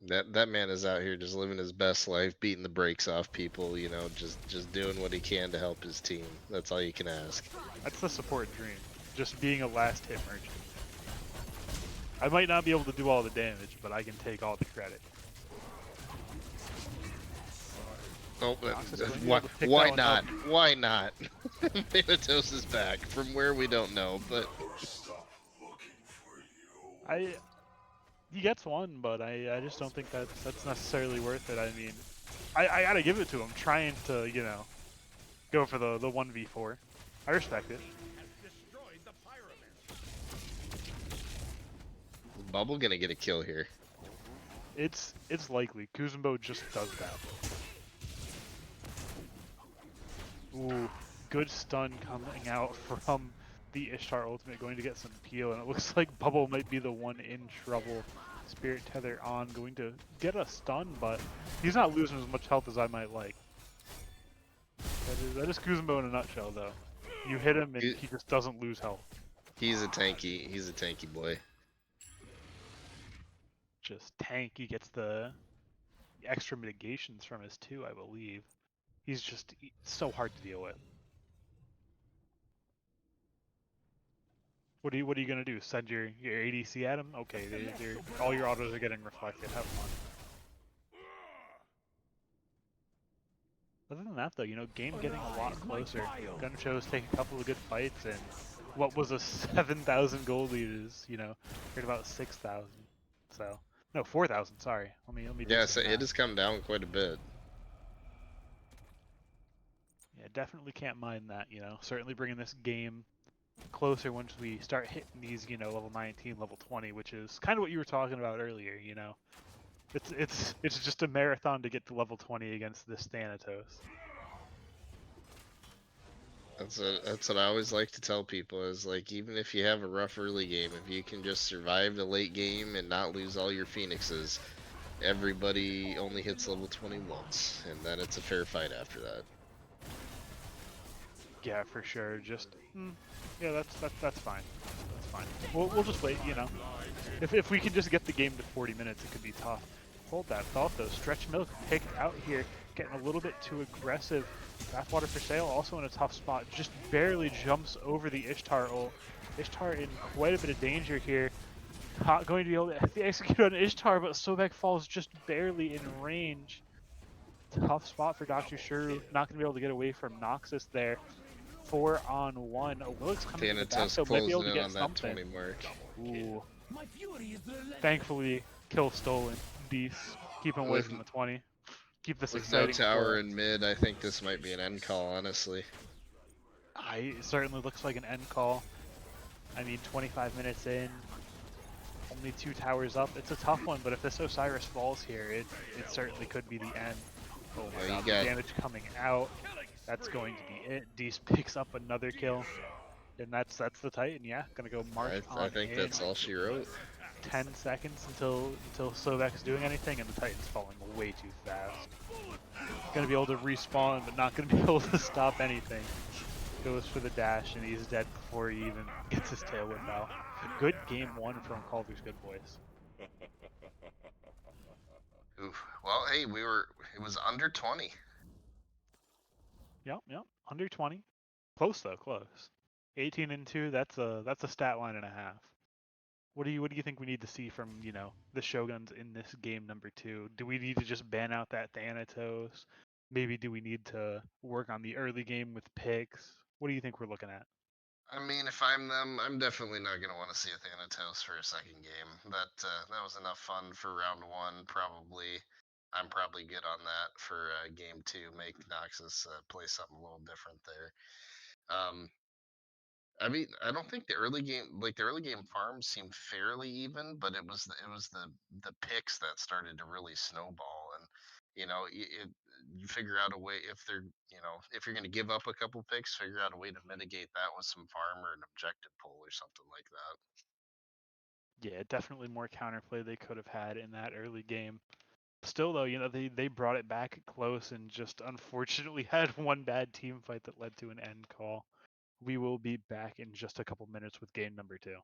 Speaker 2: That man is out here just living his best life, beating the brakes off people, you know, just doing what he can to help his team. That's all you can ask.
Speaker 1: That's the support dream. Just being a last hit merchant. I might not be able to do all the damage, but I can take all the credit.
Speaker 2: Oh,
Speaker 1: why
Speaker 2: not? Why not? Thanatos is back from where we don't know, but
Speaker 1: he gets one, but I just don't think that's necessarily worth it. I mean, I gotta give it to him, trying to, you know, go for the 1v4. I respect it.
Speaker 2: Bubble gonna get a kill here.
Speaker 1: It's likely. Kuzenbo just does that. Ooh, good stun coming out from the Ishtar ultimate, going to get some peel, and it looks like Bubble might be the one in trouble. Spirit Tether on, going to get a stun, but he's not losing as much health as I might like. That is Kuzenbo in a nutshell, though. You hit him and he just doesn't lose health.
Speaker 2: He's a tanky boy.
Speaker 1: Just tank. He gets the extra mitigations from his 2, I believe. He's just so hard to deal with. What are you gonna do? Send your ADC at him? Okay, all your autos are getting reflected. Have fun. Other than that, though, you know, game getting a lot closer. Gunshow's taking a couple of good fights, and what was a 7,000 gold lead is, you know, at about 6,000. So no, 4,000. Sorry. Let me.
Speaker 2: Yeah, so it has come down quite a bit.
Speaker 1: Yeah, definitely can't mind that. You know, certainly bringing this game closer once we start hitting these, you know, level 19, level 20, which is kind of what you were talking about earlier. You know, it's just a marathon to get to level 20 against this Thanatos.
Speaker 2: That's what I always like to tell people is like, even if you have a rough early game, if you can just survive the late game and not lose all your phoenixes, everybody only hits level 20 once, and then it's a fair fight after that.
Speaker 1: Yeah, for sure. Just yeah, that's fine. That's fine. We'll just wait. You know, if we can just get the game to 40 minutes, it could be tough. Hold that thought though. Stretch Milk picked out here, getting a little bit too aggressive. Bathwater for sale, also in a tough spot. Just barely jumps over the Ishtar ult. Ishtar in quite a bit of danger here. Not going to be able to execute on Ishtar, but Sobek falls just barely in range. Tough spot for Dr. Shuru. Not going to be able to get away from Noxus there. 4-on-1. Willis coming to the back, so might be able to get something.
Speaker 2: 20 mark.
Speaker 1: Ooh. Thankfully, kill stolen. Beast. Keep him away from the 20. Keep this exciting.
Speaker 2: With no tower in mid, I think this might be an end call, honestly.
Speaker 1: It certainly looks like an end call. I mean, 25 minutes in, only 2 towers up. It's a tough one, but if this Osiris falls here, it certainly could be the end. Oh my god, the damage coming out. That's going to be it. Dees picks up another kill, and that's the Titan. Yeah, gonna go march on
Speaker 2: I think
Speaker 1: in.
Speaker 2: that's all she wrote.
Speaker 1: 10 seconds until Slovak's doing anything, and the Titan's falling way too fast. Gonna be able to respawn, but not gonna be able to stop anything. Goes for the dash, and he's dead before he even gets his tail whip out. Good game one from Kaldr's good boys.
Speaker 2: Oof. Well, hey, it was under 20.
Speaker 1: Yep. Under 20. Close though, close. 18 and 2. That's a stat line and a half. What do you think we need to see from the Shoguns in this game number 2? Do we need to just ban out that Thanatos? Maybe do we need to work on the early game with picks? What do you think we're looking at?
Speaker 2: I mean, if I'm them, I'm definitely not going to want to see a Thanatos for a second game. That was enough fun for round 1. I'm probably good on that for game 2. Make Noxus play something a little different there. I mean, I don't think the early game farms seemed fairly even, but it was the picks that started to really snowball, and you figure out a way if if you're going to give up a couple picks, figure out a way to mitigate that with some farm or an objective pull or something like that.
Speaker 1: Yeah, definitely more counterplay they could have had in that early game. Still though, they brought it back close and just unfortunately had one bad team fight that led to an end call. We will be back in just a couple minutes with game number 2.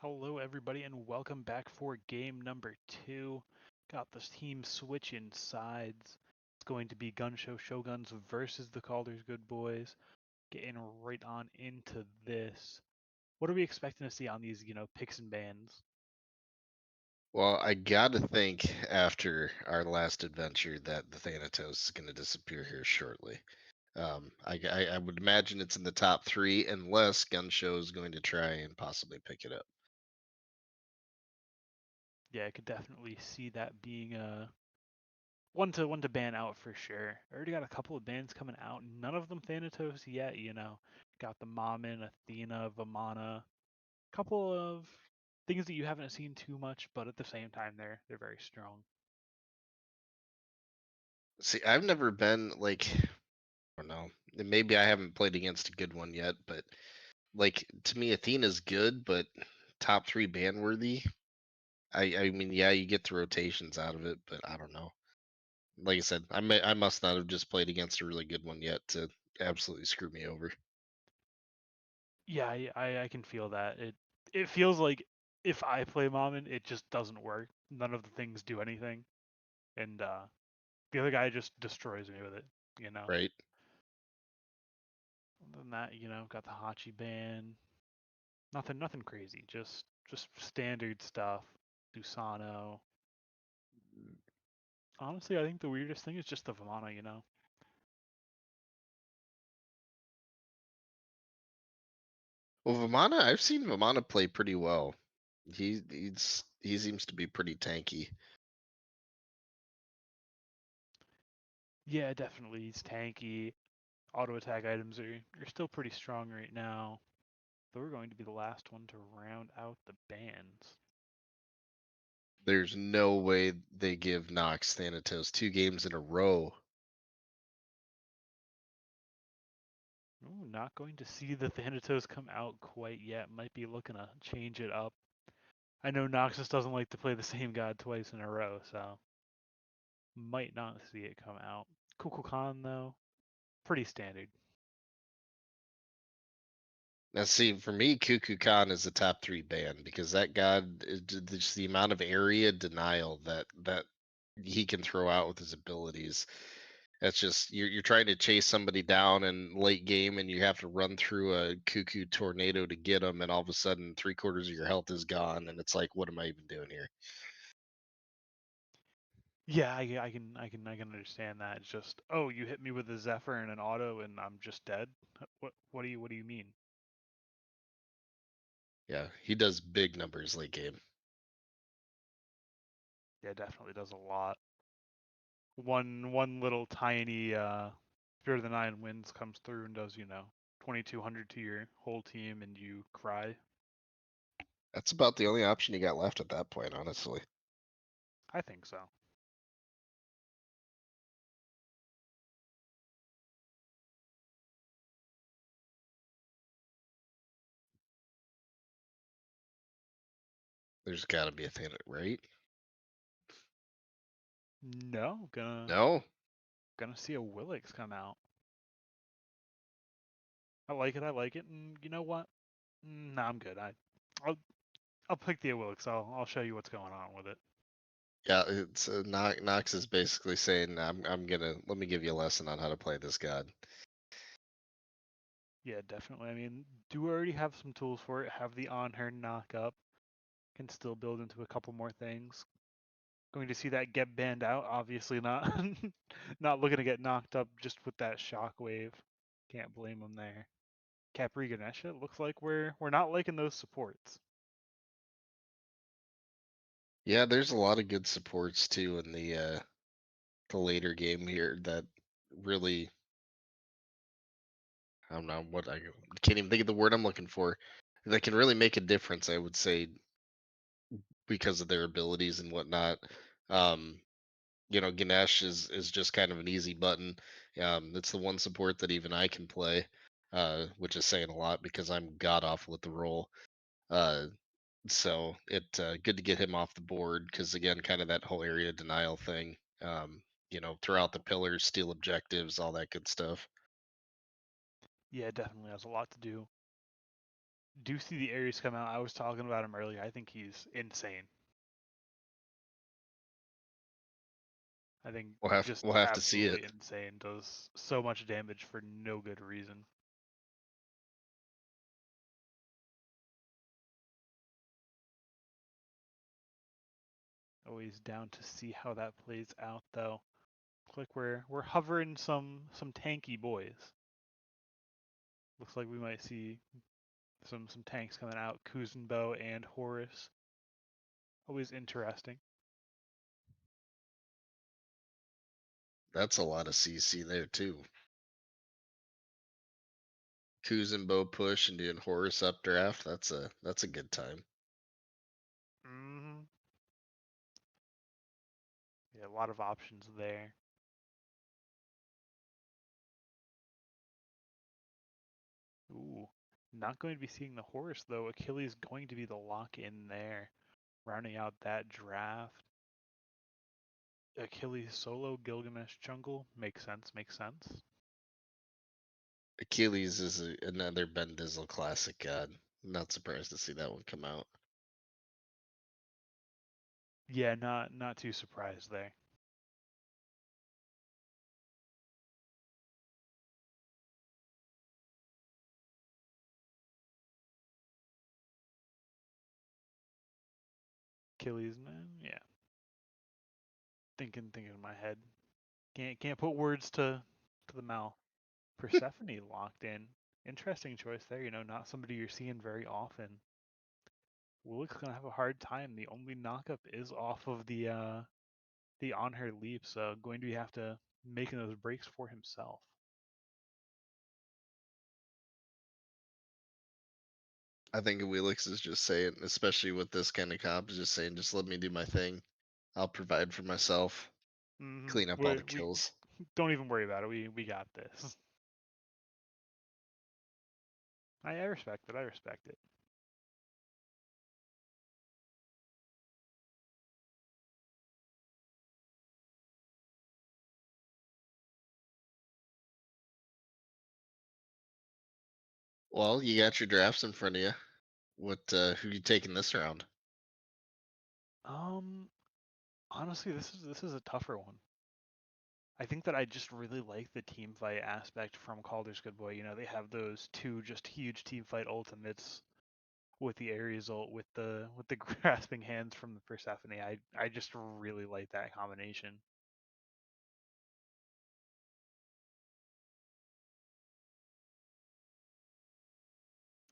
Speaker 1: Hello, everybody, and welcome back for game number 2. Got this team switching sides. It's going to be Gunshow Shoguns versus the Kaldr's Good Boys. Getting right on into this. What are we expecting to see on these, picks and bans?
Speaker 2: Well, I gotta think after our last adventure that the Thanatos is gonna disappear here shortly. I would imagine it's in the top three unless Gunshow is going to try and possibly pick it up.
Speaker 1: Yeah, I could definitely see that being one to ban out for sure. I already got a couple of bans coming out. None of them Thanatos yet, Got the Mammon, Athena, Vamana. Couple of things that you haven't seen too much, but at the same time they're very strong.
Speaker 2: See, I've never been like, I don't know, maybe I haven't played against a good one yet, but like to me, Athena's good, but top three ban worthy. I mean, yeah, you get the rotations out of it, but I don't know. Like I said, I must not have just played against a really good one yet to absolutely screw me over.
Speaker 1: Yeah, I can feel that. It feels like if I play Mammon, it just doesn't work. None of the things do anything, and the other guy just destroys me with it.
Speaker 2: Right?
Speaker 1: Other than that, got the Hachi ban. Nothing crazy. Just standard stuff. Susano. Honestly, I think the weirdest thing is just the Vamana.
Speaker 2: Well, Vamana, I've seen Vamana play pretty well. He seems to be pretty tanky.
Speaker 1: Yeah, definitely. He's tanky. Auto attack items are still pretty strong right now. But we're going to be the last one to round out the bans.
Speaker 2: There's no way they give Nox Thanatos 2 games in a row.
Speaker 1: Ooh, not going to see the Thanatos come out quite yet. Might be looking to change it up. I know Noxus doesn't like to play the same god twice in a row, so might not see it come out. Kukulkan though, pretty standard.
Speaker 2: Now, see, for me, Kuku Khan is a top three ban because that god, just the amount of area denial that he can throw out with his abilities. That's just you're trying to chase somebody down in late game, and you have to run through a cuckoo tornado to get them, and all of a sudden 3/4 of your health is gone, and it's like, what am I even doing here?
Speaker 1: Yeah, I can understand that. It's just, oh, you hit me with a Zephyr and an auto, and I'm just dead. What do you mean?
Speaker 2: Yeah, he does big numbers late game.
Speaker 1: Yeah, definitely does a lot. One little tiny Spirit of the Nine Winds comes through and does 2200 to your whole team, and you cry.
Speaker 2: That's about the only option you got left at that point, honestly.
Speaker 1: I think so.
Speaker 2: There's got to be a thing, right?
Speaker 1: No,
Speaker 2: No,
Speaker 1: gonna see a Willix come out. I like it, and you know what? Nah, I'm good. I'll I'll pick the Willix. I'll show you what's going on with it.
Speaker 2: yeah, it's Nox is basically saying, I'm gonna let me give you a lesson on how to play this god.
Speaker 1: Yeah, definitely. I mean, do already have some tools for it. Have the on her knock up. Can still build into a couple more things. Going to see that get banned out. Obviously not not looking to get knocked up just with that shockwave. Can't blame him there. Capri Ganesha, looks like we're not liking those supports.
Speaker 2: Yeah, there's a lot of good supports too in the later game here that really, I don't know what, I can't even think of the word I'm looking for, that can really make a difference, I would say, because of their abilities and whatnot. Um, Ganesh is just kind of an easy button. It's the one support that even I can play, which is saying a lot because I'm god awful at the role. Uh, so it good to get him off the board because again, kind of that whole area denial thing. Throw out the pillars, steal objectives, all that good stuff.
Speaker 1: Yeah, definitely has a lot to do. do see the Ares come out. I was talking about him earlier. I think he's insane. I think just
Speaker 2: we'll have to see
Speaker 1: absolutely
Speaker 2: it.
Speaker 1: insane. Does so much damage for no good reason. Always down to see how that plays out, though. Looks like we're hovering some tanky boys. Looks like we might see some tanks coming out. Kuzenbo and Horus. Always interesting.
Speaker 2: That's a lot of CC there too. Kuzenbo push and doing Horus updraft. That's a good time.
Speaker 1: Hmm. Yeah, a lot of options there. Ooh, not going to be seeing the Horus though. Achilles going to be the lock in there, rounding out that draft. Achilles solo, Gilgamesh jungle. Makes sense, makes sense.
Speaker 2: Achilles is another Ben Dizzle classic god. Not surprised to see that one come out.
Speaker 1: Yeah, not too surprised there. Achilles, man, yeah. Thinking in my head. Can't put words to the mouth. Persephone locked in. Interesting choice there, not somebody you're seeing very often. Willick's gonna have a hard time. The only knockup is off of the on her leap, so going to have to making those breaks for himself.
Speaker 2: I think Wheelix is just saying, especially with this kind of comp, is just saying, just let me do my thing. I'll provide for myself. Clean up all the
Speaker 1: We
Speaker 2: kills.
Speaker 1: don't even worry about it. We got this. I respect it. I respect it.
Speaker 2: Well, you got your drafts in front of you. What who you taking this round?
Speaker 1: Honestly, this is a tougher one. I think that I just really like the team fight aspect from Kaldr's Good Boy. They have those two just huge team fight ultimates with the Ares ult with the grasping hands from the Persephone. I just really like that combination.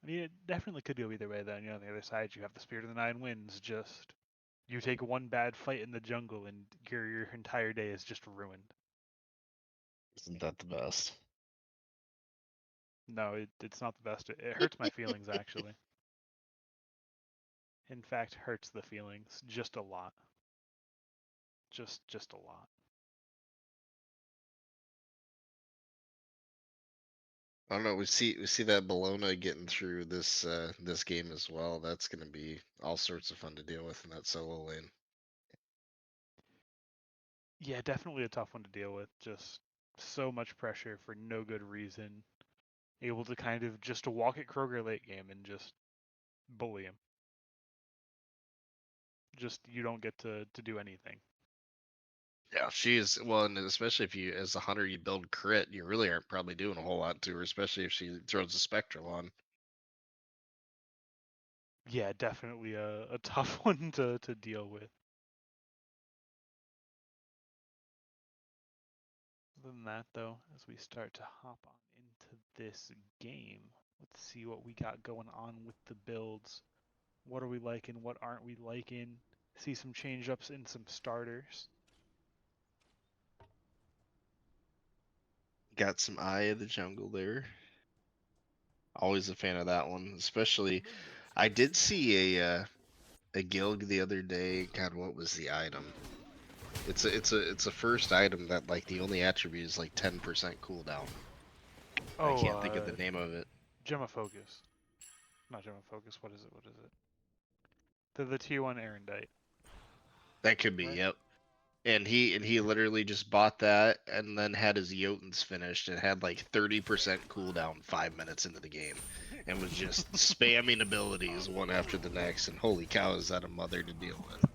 Speaker 1: I mean, it definitely could go either way. Then on the other side, you have the Spirit of the Nine Winds. Just you take one bad fight in the jungle, and your entire day is just ruined.
Speaker 2: Isn't that the best?
Speaker 1: No, it's not the best. It hurts my feelings actually. In fact, hurts the feelings just a lot. Just a lot.
Speaker 2: I don't know. We see that Bologna getting through this game as well. That's going to be all sorts of fun to deal with in that solo lane.
Speaker 1: Yeah, definitely a tough one to deal with. Just so much pressure for no good reason. Able to kind of just walk at Kroger late game and just bully him. Just you don't get to do anything.
Speaker 2: Yeah, she is well, and especially if you, as a hunter, you build crit, you really aren't probably doing a whole lot to her, especially if she throws a spectral on.
Speaker 1: Yeah, definitely a tough one to deal with. Other than that, though, as we start to hop on into this game, let's see what we got going on with the builds. What are we liking? What aren't we liking? See some change ups in some starters.
Speaker 2: Got some Eye of the Jungle there. Always a fan of that one, especially. I did see a Gilg the other day. God, what was the item? It's a first item that like the only attribute is like 10% cooldown. I
Speaker 1: Oh,
Speaker 2: can't think of the name of it.
Speaker 1: Gemma Focus. Not Gemma Focus. What is it? What is it? The tier 1 Erendite.
Speaker 2: That could be,
Speaker 1: Right?
Speaker 2: yep. And he literally just bought that and then had his Jotuns finished and had like 30% cooldown 5 minutes into the game, and was just spamming abilities one after the next. And holy cow, is that a mother to deal with?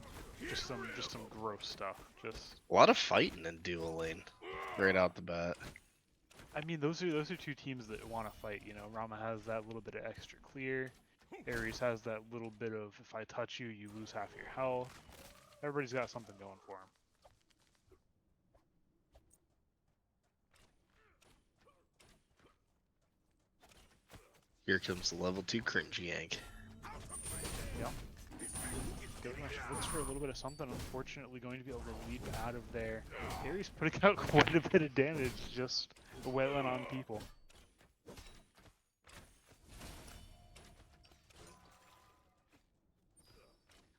Speaker 1: Just some gross stuff. Just.
Speaker 2: A lot of fighting in dual lane, right out the bat.
Speaker 1: I mean, those are two teams that want to fight. You know, Rama has that little bit of extra clear. Ares has that little bit of if I touch you, you lose half your health. Everybody's got something going for them.
Speaker 2: Here comes the level 2 cringe yank.
Speaker 1: Yep. Gilgamesh looks for a little bit of something. Unfortunately, going to be able to leap out of there. Ares putting out quite a bit of damage, just wailing on people.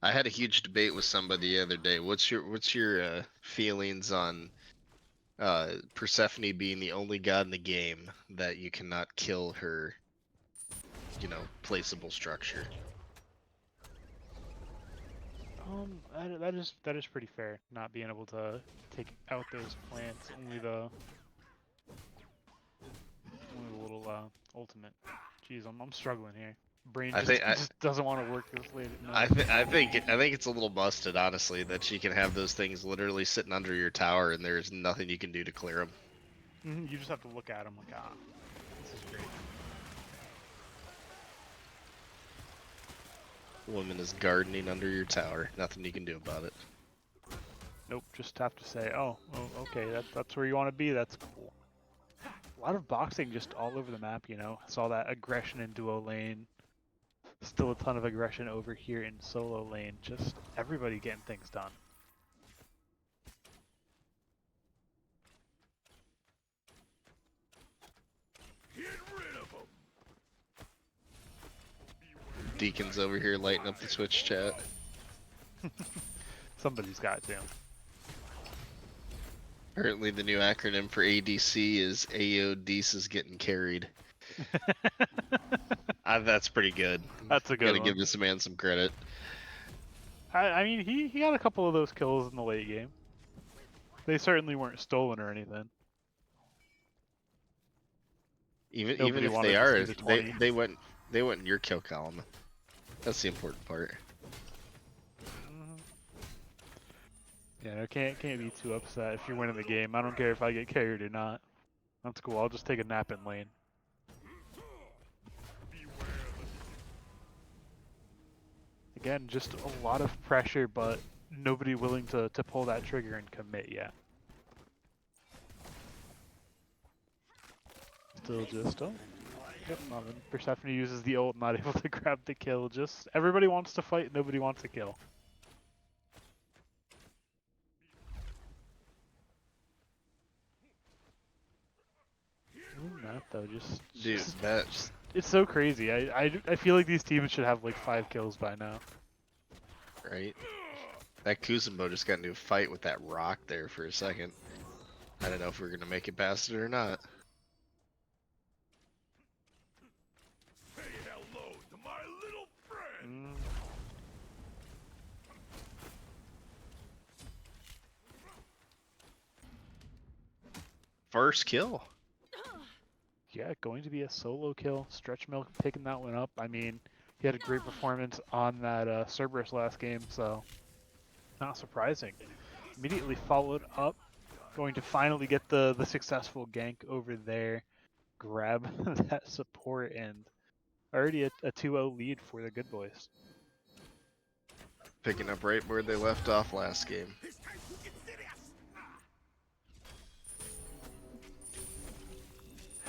Speaker 2: I had a huge debate with somebody the other day. What's your feelings on Persephone being the only god in the game that you cannot kill her, placeable structure?
Speaker 1: That is pretty fair. Not being able to take out those plants, only the little ultimate. Jeez, I'm struggling here. Brain just doesn't want to work this late at night.
Speaker 2: I think it's a little busted, honestly, that she can have those things literally sitting under your tower and there's nothing you can do to clear them.
Speaker 1: You just have to look at them like, this is great.
Speaker 2: Woman is gardening under your tower. Nothing you can do about it.
Speaker 1: Nope, just have to say, oh okay, that's where you want to be. That's cool. A lot of boxing just all over the map, you know. Saw that aggression in duo lane. Still a ton of aggression over here in solo lane. Just everybody getting things done.
Speaker 2: Deacon's over here lighting up the Twitch chat.
Speaker 1: Somebody's got to.
Speaker 2: Apparently the new acronym for ADC is AODs is getting carried. That's pretty good.
Speaker 1: That's a good
Speaker 2: Gotta
Speaker 1: one.
Speaker 2: give this man some credit.
Speaker 1: I mean, he got a couple of those kills in the late game. They certainly weren't stolen or anything.
Speaker 2: Even if they are, they went in your kill column. That's the important part.
Speaker 1: Yeah, I can't be too upset if you're winning the game. I don't care if I get carried or not. That's cool. I'll just take a nap in lane. Again, just a lot of pressure, but nobody willing to pull that trigger and commit yet. Still just, yep, Persephone uses the ult, not able to grab the kill. Just, everybody wants to fight, nobody wants to kill. That though, it's so crazy. I feel like these teams should have like 5 kills by now.
Speaker 2: Right? That Kuzenbo just got into a fight with that rock there for a second. I don't know if we're gonna make it past it or not.
Speaker 3: Say hello to my little friend.
Speaker 2: First kill.
Speaker 1: Yeah, going to be a solo kill. Stretch Milk picking that one up. I mean, he had a great performance on that Cerberus last game, so not surprising. Immediately followed up, going to finally get the successful gank over there, grab that support, and already a 2-0 lead for the good boys.
Speaker 2: Picking up right where they left off last game.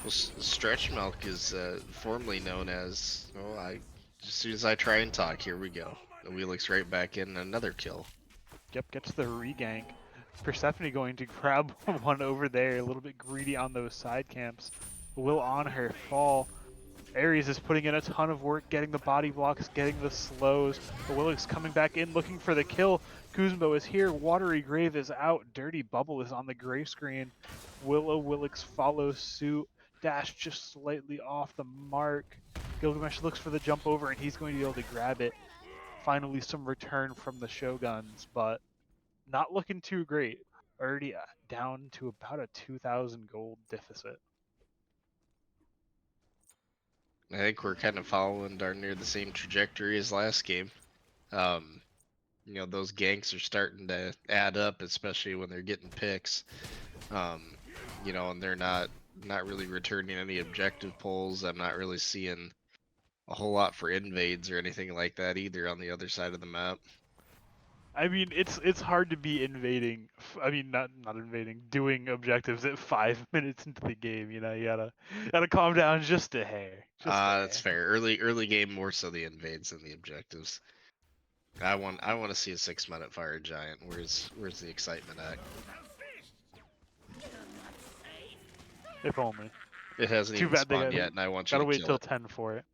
Speaker 2: Well, Stretch Milk is formerly known as, as soon as I try and talk, here we go. The Wheelix right back in, another kill.
Speaker 1: Yep, gets the re-gank. Persephone going to grab one over there, a little bit greedy on those side camps. Will on her fall. Ares is putting in a ton of work, getting the body blocks, getting the slows. The Wheelix coming back in, looking for the kill. Kuzenbo is here, Watery Grave is out, Dirty Bubble is on the gray screen. Wheelix follows suit. Dash just slightly off the mark. Gilgamesh looks for the jump over and he's going to be able to grab it. Finally some return from the Shoguns, but not looking too great. Already down to about a 2,000 gold deficit.
Speaker 2: I think we're kind of following darn near the same trajectory as last game. You know, those ganks are starting to add up, especially when they're getting picks. You know, and they're not really returning any objective pulls. I'm not really seeing a whole lot for invades or anything like that either on the other side of the map.
Speaker 1: I mean, it's hard to be invading. I mean, not invading, doing objectives at 5 minutes into the game. You know, you gotta calm down just a hair. Just a
Speaker 2: That's
Speaker 1: hair.
Speaker 2: fair. Early game more so the invades than the objectives. I want to see a 6-minute fire giant. Where's the excitement at?
Speaker 1: If only.
Speaker 2: It hasn't
Speaker 1: Too
Speaker 2: even
Speaker 1: bad they
Speaker 2: spawned yet, and I want you
Speaker 1: gotta
Speaker 2: to
Speaker 1: wait
Speaker 2: kill
Speaker 1: till
Speaker 2: it.
Speaker 1: 10 for it.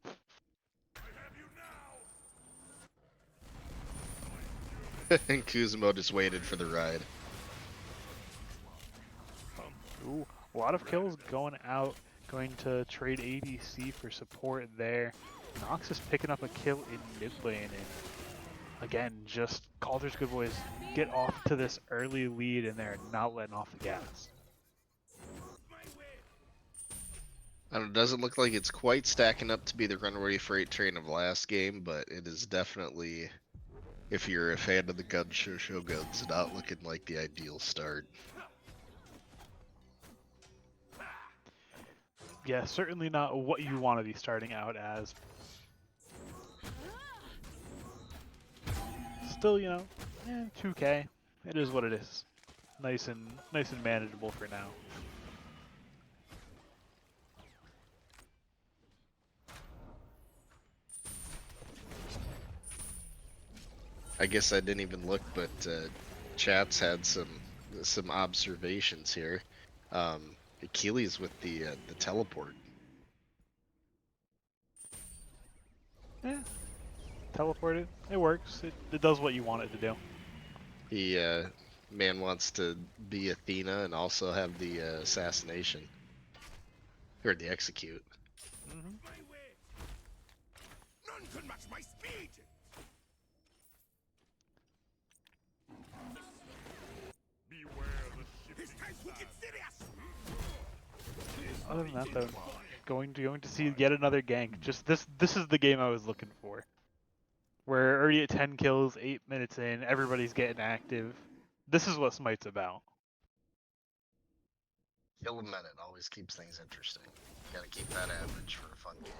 Speaker 2: And Kuzumo just waited for the ride.
Speaker 1: Ooh, a lot of kills going out. Going to trade ADC for support there. Nox is picking up a kill in mid lane, and again, just Kaldr's good boys get off to this early lead, and they're not letting off the gas.
Speaker 2: And it doesn't look like it's quite stacking up to be the runaway freight train of last game, but it is definitely, if you're a fan of the Gunshow Shoguns, not looking like the ideal start.
Speaker 1: Yeah, certainly not what you want to be starting out as. Still, you know, 2K. It is what it is. Nice and manageable for now.
Speaker 2: I guess I didn't even look, but chat's had some observations here. Achilles with the teleport.
Speaker 1: Yeah, teleported. It works. It does what you want it to do.
Speaker 2: He man wants to be Athena and also have the assassination or the execute.
Speaker 1: Mm-hmm.
Speaker 3: None can match my speed. Beware the shifting. It's time to get serious.
Speaker 1: Other than that, though, going to see yet another gank. Just this is the game I was looking for. We're already at 10 kills, 8 minutes in. Everybody's getting active. This is what Smite's about.
Speaker 2: Kill a minute always keeps things interesting. Gotta keep that average for a fun game.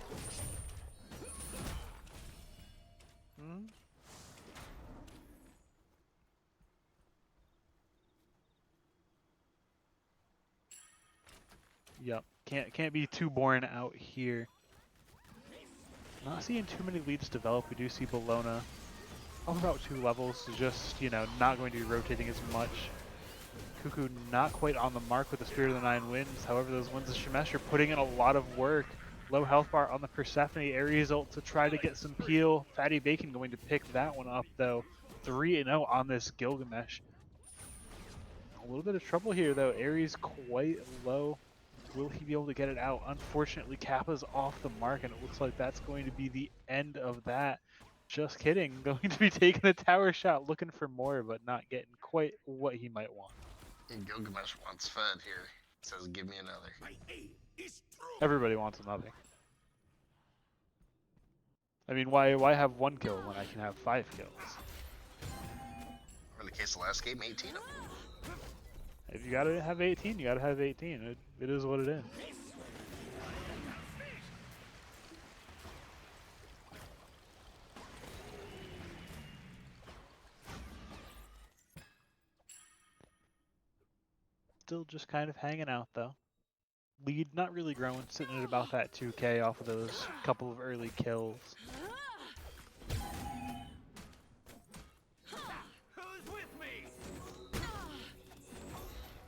Speaker 1: Hmm? Yep. Can't be too boring out here. Not seeing too many leads develop. We do see Bologna up about 2 levels, just, you know, not going to be rotating as much. Cuckoo not quite on the mark with the Spirit of the Nine Winds. However, those Winds of Shemesh are putting in a lot of work. Low health bar on the Persephone Ares ult to try to get some peel. Fatty Bacon going to pick that one up, though. 3-0 on this Gilgamesh. A little bit of trouble here, though. Ares quite low. Will he be able to get it out? Unfortunately, Kappa's off the mark, and it looks like that's going to be the end of that. Just kidding. Going to be taking a tower shot, looking for more, but not getting quite what he might want.
Speaker 2: And Gilgamesh wants fed here. Says, give me another.
Speaker 3: My aim is true.
Speaker 1: Everybody wants another. I mean, why have 1 kill when I can have 5 kills?
Speaker 2: In the case of last game, 18 of them.
Speaker 1: If you gotta have 18, you gotta have 18. It is what it is. Still just kind of hanging out, though. Lead not really growing, sitting at about that 2K off of those couple of early kills.
Speaker 3: Who's with me?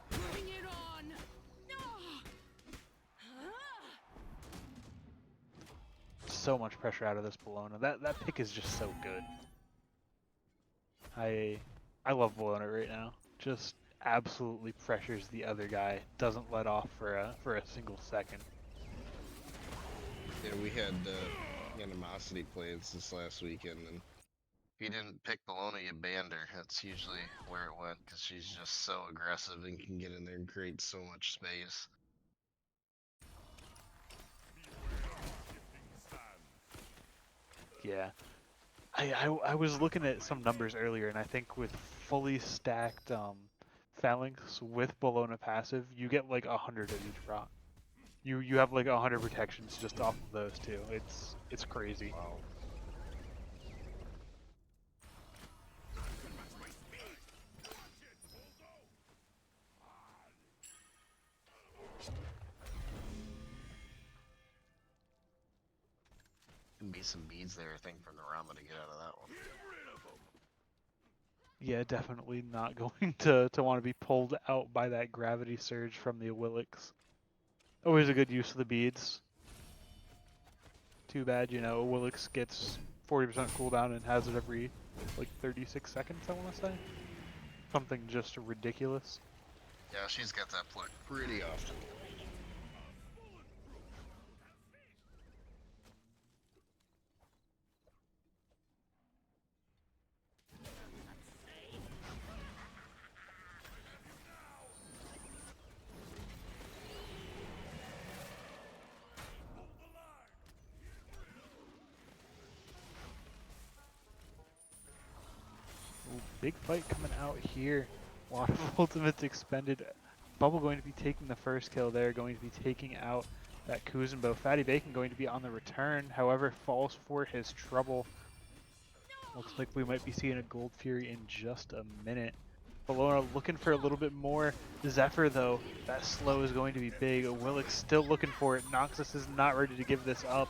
Speaker 4: Bring it on!
Speaker 1: So much pressure out of this Bologna. That pick is just so good. I love Bologna right now. Just absolutely pressures the other guy. Doesn't let off for a single second.
Speaker 2: Yeah, we had animosity plays this last weekend, and you didn't pick Bologna, you banned her. That's usually where it went because she's just so aggressive and can get in there and create so much space.
Speaker 1: Yeah. I was looking at some numbers earlier, and I think with fully stacked phalanx with Bologna passive, you get like 100 of each rock. You have like 100 protections just off of those two. It's crazy.
Speaker 2: Wow. Could be some beads there, I think, from the Rama to get out of that one.
Speaker 1: Yeah, definitely not going to want to be pulled out by that gravity surge from the Willix. Always a good use of the beads. Too bad, you know, Willix gets 40% cooldown and has it every like 36 seconds, I want to say. Something just ridiculous.
Speaker 2: Yeah, she's got that play pretty often.
Speaker 1: Ooh, big fight coming out here. A lot of ultimates expended. Bubble going to be taking the first kill there, going to be taking out that Kuzenbo. Fatty Bacon going to be on the return, however, falls for his trouble. Looks like we might be seeing a Gold Fury in just a minute. Bologna looking for a little bit more. Zephyr, though, that slow is going to be big. Willix still looking for it. Noxus is not ready to give this up.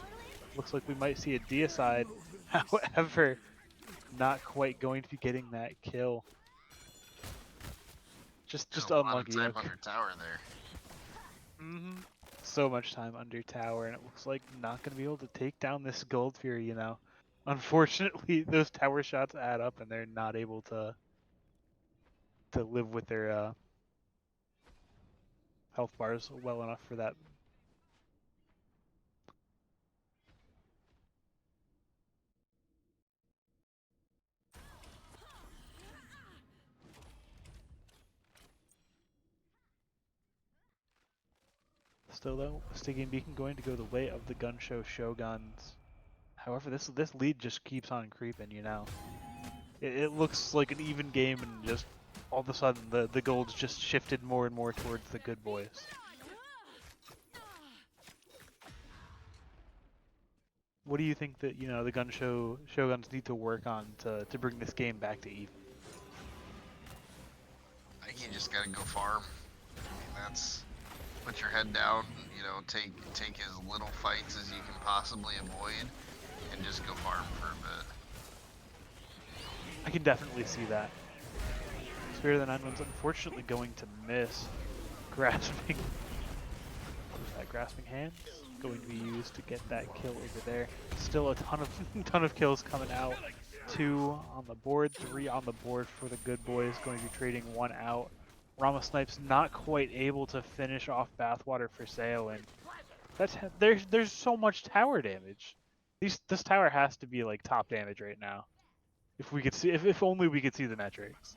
Speaker 1: Looks like we might see a deicide. However, not quite going to be getting that kill. Just
Speaker 2: a
Speaker 1: unlucky.
Speaker 2: lot of time
Speaker 1: You know?
Speaker 2: under tower there.
Speaker 1: So much time under tower, and it looks like not going to be able to take down this Gold Fury, you know. Unfortunately, those tower shots add up, and they're not able to live with their health bars well enough for that. Still though, Stygian Beacon going to go the way of the Gunshow Shoguns. However, this lead just keeps on creeping, you know. It looks like an even game, and just all of a sudden the gold's just shifted more and more towards the good boys. What do you think that, you know, the Gunshow Shoguns need to work on to bring this game back to even?
Speaker 2: I think you just gotta go farm. I mean, that's put your head down. You know, take as little fights as you can possibly avoid, and just go farm for a bit.
Speaker 1: I can definitely see that. Spirit of the Nine Winds unfortunately going to miss. Grasping. That grasping hand going to be used to get that kill over there. Still a ton of kills coming out. 2 on the board, 3 on the board for the good boys. Going to be trading 1 out. Rama Snipes not quite able to finish off Bathwater for Sayo, and that's there's so much tower damage. This tower has to be like top damage right now. If we could see, if only we could see the metrics.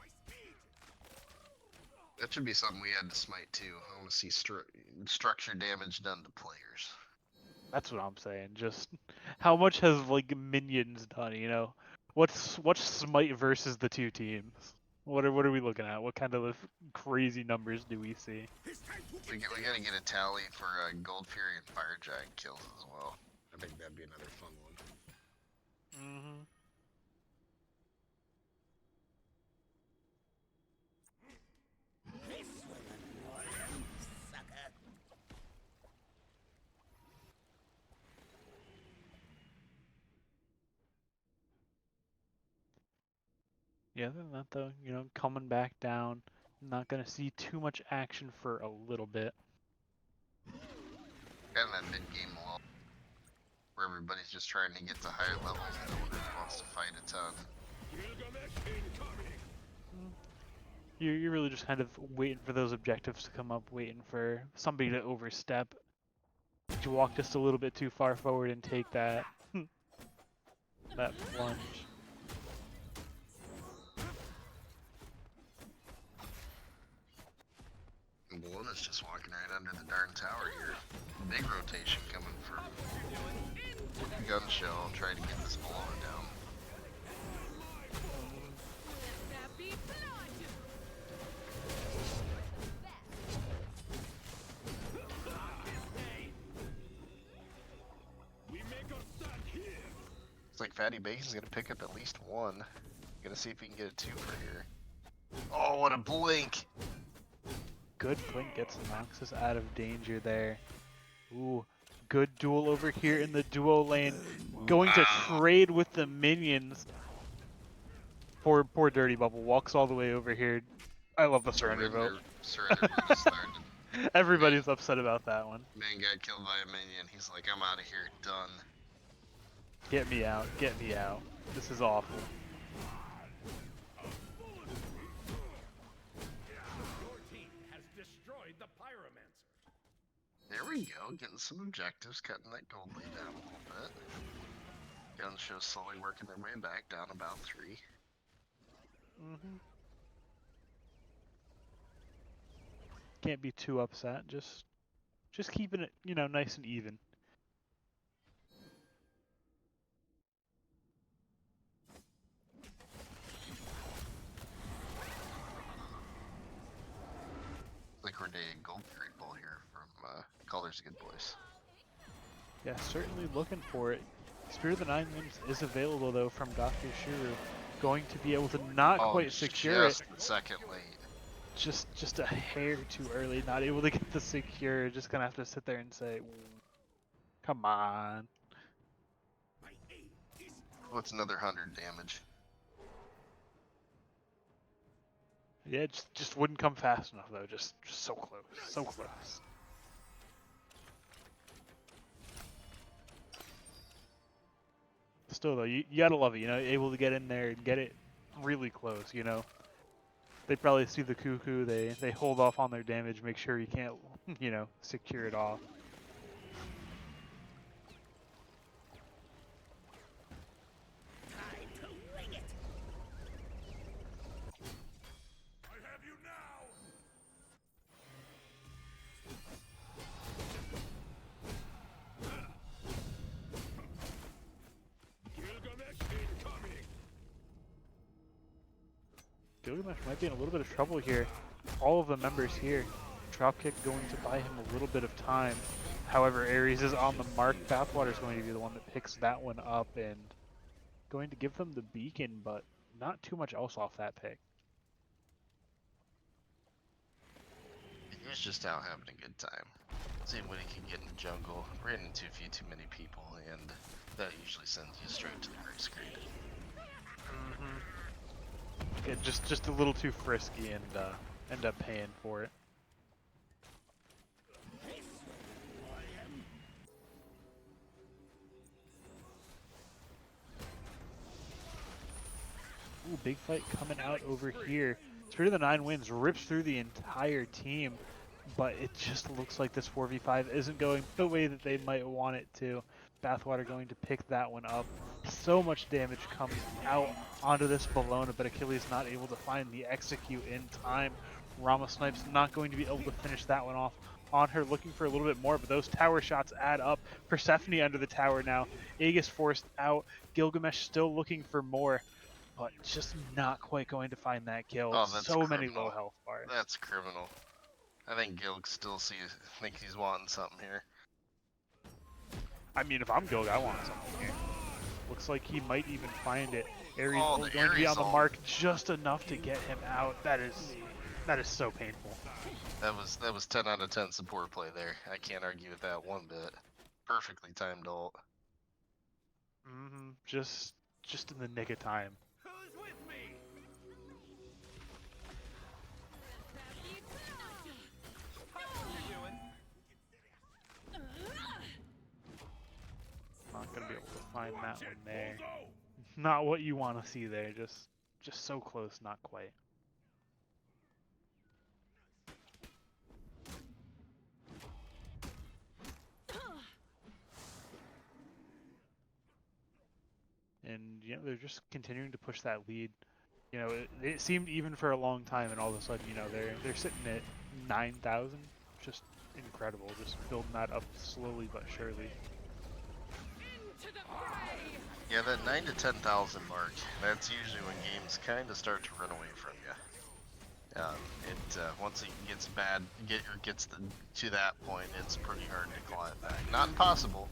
Speaker 2: That should be something we had to smite too. I want to see structure damage done to players.
Speaker 1: That's what I'm saying. Just how much has like minions done? You know, what's smite versus the two teams? What are we looking at? What kind of crazy numbers do we see?
Speaker 2: We gotta get a tally for Gold Fury and Fire Giant kills as well. I think that'd be another fun one.
Speaker 1: Mm-hmm. Yeah, other than that though, you know, coming back down, not gonna see too much action for a little bit.
Speaker 2: Kind of that mid game lull, where everybody's just trying to get to higher levels and no one really wants to fight a ton.
Speaker 1: You're really just kind of waiting for those objectives to come up, waiting for somebody to overstep. To walk just a little bit too far forward and take that that plunge.
Speaker 2: is just walking right under the darn tower here. Big rotation coming from Gunshow, trying to get this Bologna down.
Speaker 4: That be blood.
Speaker 3: We make a stand here.
Speaker 2: It's like Fatty Bacon's gonna pick up at least one. Gonna see if he can get a two for here. Oh, what a blink!
Speaker 1: Good blink gets Noxus out of danger there. Ooh, good duel over here in the duo lane. Going to trade with the minions. Poor Dirty Bubble walks all the way over here. I love the surrender vote.
Speaker 2: Surrender vote is started.
Speaker 1: Everybody's upset about that one.
Speaker 2: Man got killed by a minion. He's like, I'm out of here. Done.
Speaker 1: Get me out, get me out. This is awful.
Speaker 3: Your team has destroyed the pyromancer.
Speaker 2: There we go. Getting some objectives, cutting that gold lead down a little bit. Gunshow slowly working their way back down about 3.
Speaker 1: Can't be too upset. Just keeping it, nice and even.
Speaker 2: Like we're dating gold great ball here from Kaldr's Good Boys.
Speaker 1: Yeah, certainly looking for it. Spirit of the Nine Winds is available though from Dr. Shuru. Going to be able to not quite secure
Speaker 2: just
Speaker 1: it.
Speaker 2: a second late.
Speaker 1: Just a hair too early. Not able to get the secure. Just gonna have to sit there and say, come on.
Speaker 2: What's another 100 damage?
Speaker 1: Yeah, it just wouldn't come fast enough though. Just so close, so close. Still though, you gotta love it. Able to get in there and get it really close. They probably see the cuckoo. They hold off on their damage, make sure you can't, secure it off.
Speaker 3: I have you now. Gilgamesh incoming.
Speaker 1: Gilgamesh might be in a little bit of trouble here. All of the members here. Dropkick going to buy him a little bit of time. However, Ares is on the mark. Bathwater is going to be the one that picks that one up and going to give them the beacon, but not too much else off that pick.
Speaker 2: He was just out having a good time. Seeing what he can get in the jungle. Ran into a few too many people, and that usually sends you straight to the gray screen.
Speaker 1: Yeah, just a little too frisky and end up paying for it. Ooh, big fight coming out over here. Spirit of the Nine Winds rips through the entire team, but it just looks like this 4v5 isn't going the way that they might want it to. Bathwater going to pick that one up. So much damage comes out onto this Bologna, but Achilles not able to find the execute in time. Rama Snipes not going to be able to finish that one off on her, looking for a little bit more, but those tower shots add up. Persephone under the tower now. Aegis forced out. Gilgamesh still looking for more, but just not quite going to find that kill.
Speaker 2: Oh, that's
Speaker 1: so many
Speaker 2: criminal.
Speaker 1: low health bars.
Speaker 2: That's criminal. I think Gilg still thinks he's wanting something here.
Speaker 1: I mean, if I'm Gilg, I want something here. Looks like he might even find it. Ares
Speaker 2: Oh,
Speaker 1: going
Speaker 2: the
Speaker 1: to be on
Speaker 2: Ares
Speaker 1: the
Speaker 2: ult.
Speaker 1: mark just enough to get him out. That is so painful.
Speaker 2: That was 10 out of 10 support play there. I can't argue with that one bit. Perfectly timed ult.
Speaker 1: Just in the nick of time.
Speaker 3: Who's with me?
Speaker 1: Not gonna be able to find that one there. Not what you want to see there. Just so close, not quite. And they're just continuing to push that lead. It seemed even for a long time, and all of a sudden, they're sitting at 9,000. just incredible. Just building that up slowly but surely.
Speaker 4: Into the fray!
Speaker 2: Yeah, that 9 to 10,000 mark. That's usually when games kind of start to run away from you. Once it gets bad, to that point, it's pretty hard to claw it back. Not impossible,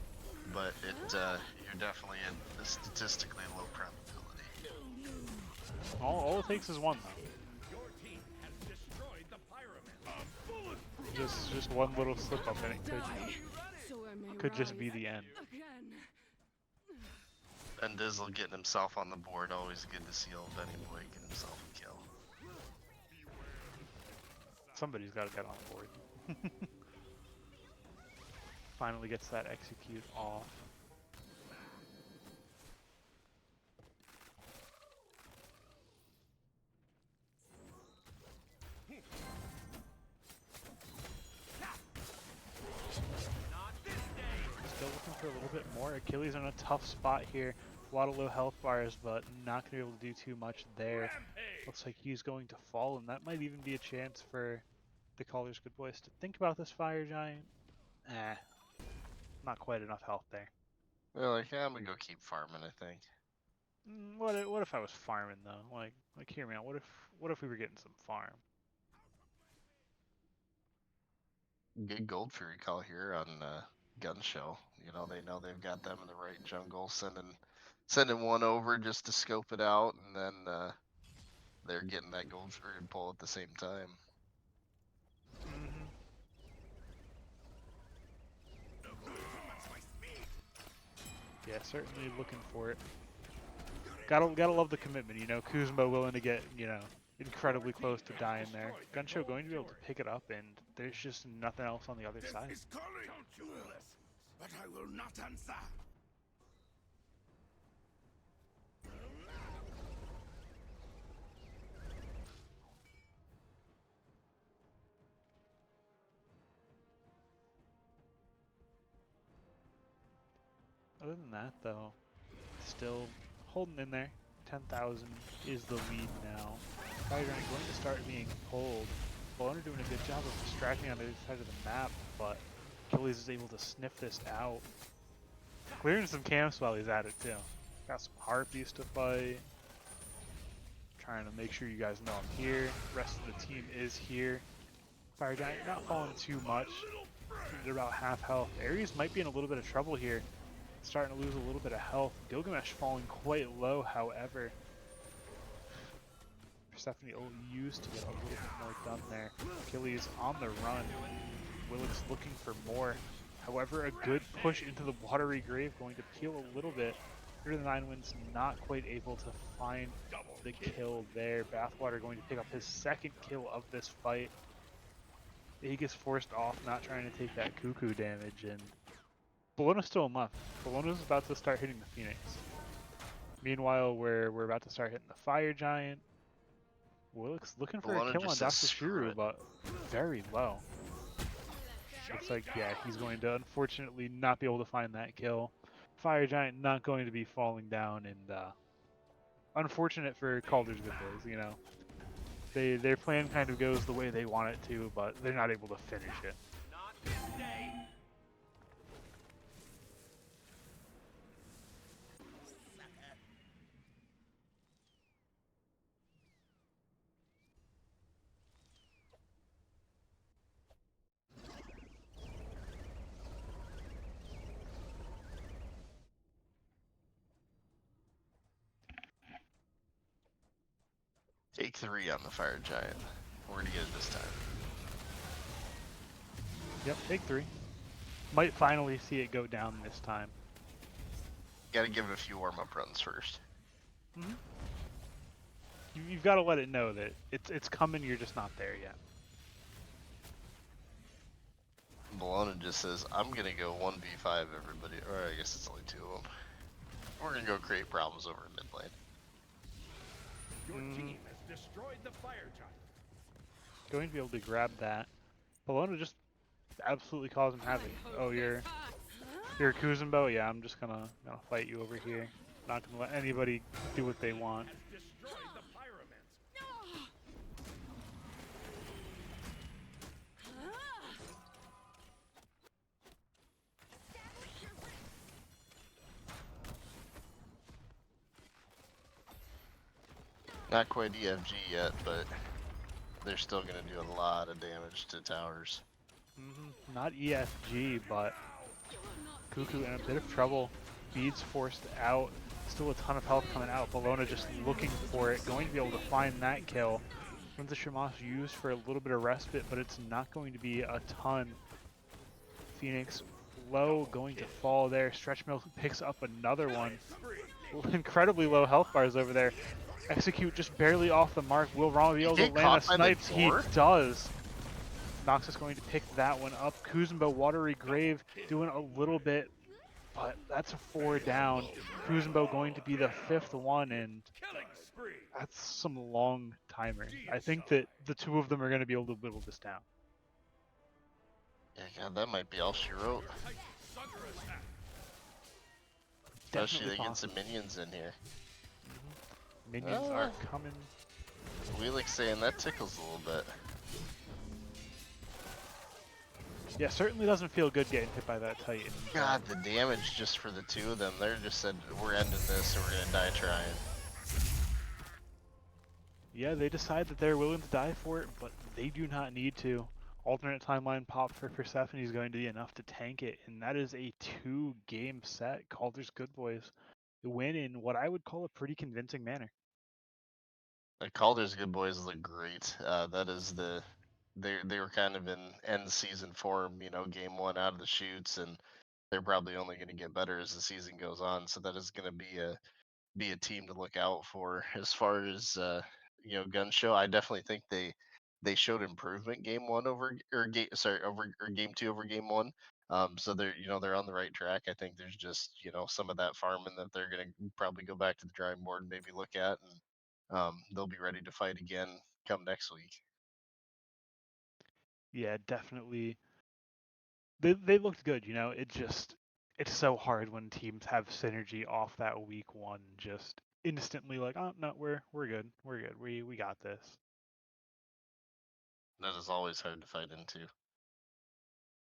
Speaker 2: but you're definitely at a statistically low probability.
Speaker 1: All it takes is one though.
Speaker 3: Your team has destroyed the pyramid.
Speaker 1: Just one little slip up and it
Speaker 4: So I may
Speaker 1: could just
Speaker 4: rise
Speaker 1: be the end.
Speaker 4: again.
Speaker 2: And Dizzle getting himself on the board, always good to see old Benny Boy get himself a kill.
Speaker 1: Somebody's got to get on board. Finally gets that execute off. Still looking for a little bit more. Achilles in a tough spot here. A lot of low health bars, but not going to be able to do too much there. Looks like he's going to fall, and that might even be a chance for the Kaldr's good boys to think about this fire giant. Not quite enough health there.
Speaker 2: They're like, yeah, I'm gonna go keep farming, I think.
Speaker 1: What if I was farming though? Like hear me out. What if we were getting some farm?
Speaker 2: Good gold fury call here on Gunshow. You know they've got them in the right jungle, sending one over just to scope it out, and then they're getting that gold fury pull at the same time.
Speaker 1: Yeah, certainly looking for it. Gotta love the commitment, you know. Kuzma willing to get, you know, incredibly close to dying there. Gunshow going to be able to pick it up, and there's just nothing else on the other side.
Speaker 3: Is calling. Don't you listen, but I will not answer.
Speaker 1: Other than that, though, still holding in there. 10,000 is the lead now. Fire Giant going to start being pulled. Bologna doing a good job of distracting on the other side of the map, but Achilles is able to sniff this out. Clearing some camps while he's at it, too. Got some harpies to fight. Trying to make sure you guys know I'm here. Rest of the team is here. Fire Giant not falling too much. They're about half health. Ares might be in a little bit of trouble here. Starting to lose a little bit of health. Gilgamesh falling quite low, however. Persephone used to get a little bit more done there. Achilles on the run. Willick's looking for more. However, a good push into the watery grave going to peel a little bit. Under the 9 Winds not quite able to find the kill there. Bathwater going to pick up his second kill of this fight. He gets forced off, not trying to take that cuckoo damage, and Bologna's still in left. Bologna's about to start hitting the Phoenix. Meanwhile, we're about to start hitting the Fire Giant. Willick's looking for
Speaker 2: Bologna
Speaker 1: a kill on
Speaker 2: just
Speaker 1: Dr.
Speaker 2: says, "Screw
Speaker 1: Shuru,
Speaker 2: it."
Speaker 1: but very low. Looks like, yeah, he's going to unfortunately not be able to find that kill. Fire Giant not going to be falling down, and unfortunate for Kaldr's good boys, you know. Their plan kind of goes the way they want it to, but they're not able to finish it.
Speaker 3: Not this day.
Speaker 2: Take 3 on the Fire Giant. We're gonna get it this time.
Speaker 1: Yep, take 3. Might finally see it go down this time.
Speaker 2: Gotta give it a few warm-up runs first.
Speaker 1: You've got to let it know that it's coming, you're just not there yet.
Speaker 2: Bologna just says, I'm gonna go 1v5 everybody, or I guess it's only 2 of them. We're gonna go create problems over in mid lane.
Speaker 3: Your team has destroyed the fire giant.
Speaker 1: Going to be able to grab that. Bologna just absolutely causing havoc. Oh, you're a Kuzumbo? Yeah, I'm just gonna fight you over here. Not gonna let anybody do what they want.
Speaker 3: Has destroyed the pyramids.
Speaker 2: Not quite EFG yet, but they're still going to do a lot of damage to towers.
Speaker 1: Not EFG, but Cuckoo in a bit of trouble. Beads forced out. Still a ton of health coming out. Bologna just looking for it. Going to be able to find that kill. Winds of Shamash used for a little bit of respite, but it's not going to be a ton. Phoenix low, going to fall there. Stretch Milk picks up another one. Incredibly low health bars over there. Execute just barely off the mark. Will Ron be able to
Speaker 2: get
Speaker 1: land a
Speaker 2: caught by the
Speaker 1: snipes? He
Speaker 2: door?
Speaker 1: does. Nox is going to pick that one up. Kuzumbo, Watery Grave doing a little bit, but that's a 4 down. Kuzumbo going to be the 5th one, and that's some long timer. I think that the two of them are going to be able to whittle this down.
Speaker 2: Yeah, God, that might be all she wrote. Especially they get some minions in here.
Speaker 1: Minions are coming.
Speaker 2: Wheelik saying that tickles a little bit.
Speaker 1: Yeah, certainly doesn't feel good getting hit by that Titan.
Speaker 2: God, the damage just for the two of them. They're just said, we're ending this or we're gonna die trying.
Speaker 1: Yeah, they decide that they're willing to die for it, but they do not need to. Alternate timeline pop for Persephone is going to be enough to tank it, and that is a 2-game set. Kaldr's Good Boys win in what I would call a pretty convincing manner.
Speaker 2: The Calder's Good Boys look great. That is they were kind of in end season form, you know, game one out of the chutes, and they're probably only going to get better as the season goes on. So that is going to be a team to look out for. As far as you know, Gunshow, I definitely think they showed improvement game one over or game sorry over or game two over game one. So they're on the right track. I think there's just some of that farming that they're gonna probably go back to the drawing board and maybe look at, and they'll be ready to fight again come next week.
Speaker 1: Yeah, definitely. They looked good, it's so hard when teams have synergy off that week one, just instantly like, oh no, we're good. We're good. We got this.
Speaker 2: That is always hard to fight into.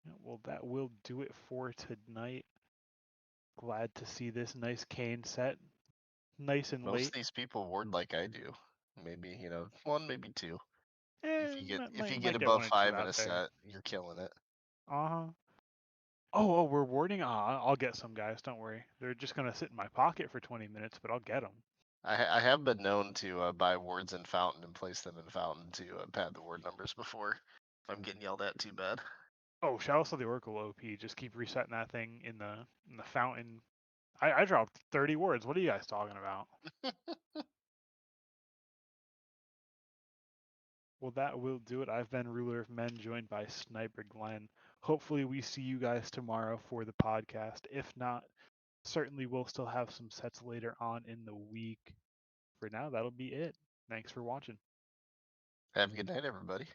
Speaker 1: Yeah, well, that will do it for tonight. Glad to see this nice Kane set. Nice and
Speaker 2: Most
Speaker 1: late.
Speaker 2: of these people ward like I do. Maybe one, maybe two. If you get
Speaker 1: Might get
Speaker 2: above
Speaker 1: 1 or 2
Speaker 2: five in
Speaker 1: out
Speaker 2: a
Speaker 1: there.
Speaker 2: set, you're killing it.
Speaker 1: Uh-huh. Oh, we're warding? I'll get some guys, don't worry. They're just gonna sit in my pocket for 20 minutes, but I'll get them.
Speaker 2: I have been known to buy wards in Fountain and place them in Fountain to pad the ward numbers before. If I'm getting yelled at too bad.
Speaker 1: Oh, shout out to the Oracle OP. Just keep resetting that thing in the fountain. I dropped 30 wards. What are you guys talking about? Well, that will do it. I've been Ruler of Men, joined by Sniper Glenn. Hopefully we see you guys tomorrow for the podcast. If not, certainly we'll still have some sets later on in the week. For now, that'll be it. Thanks for watching.
Speaker 2: Have a good night, everybody.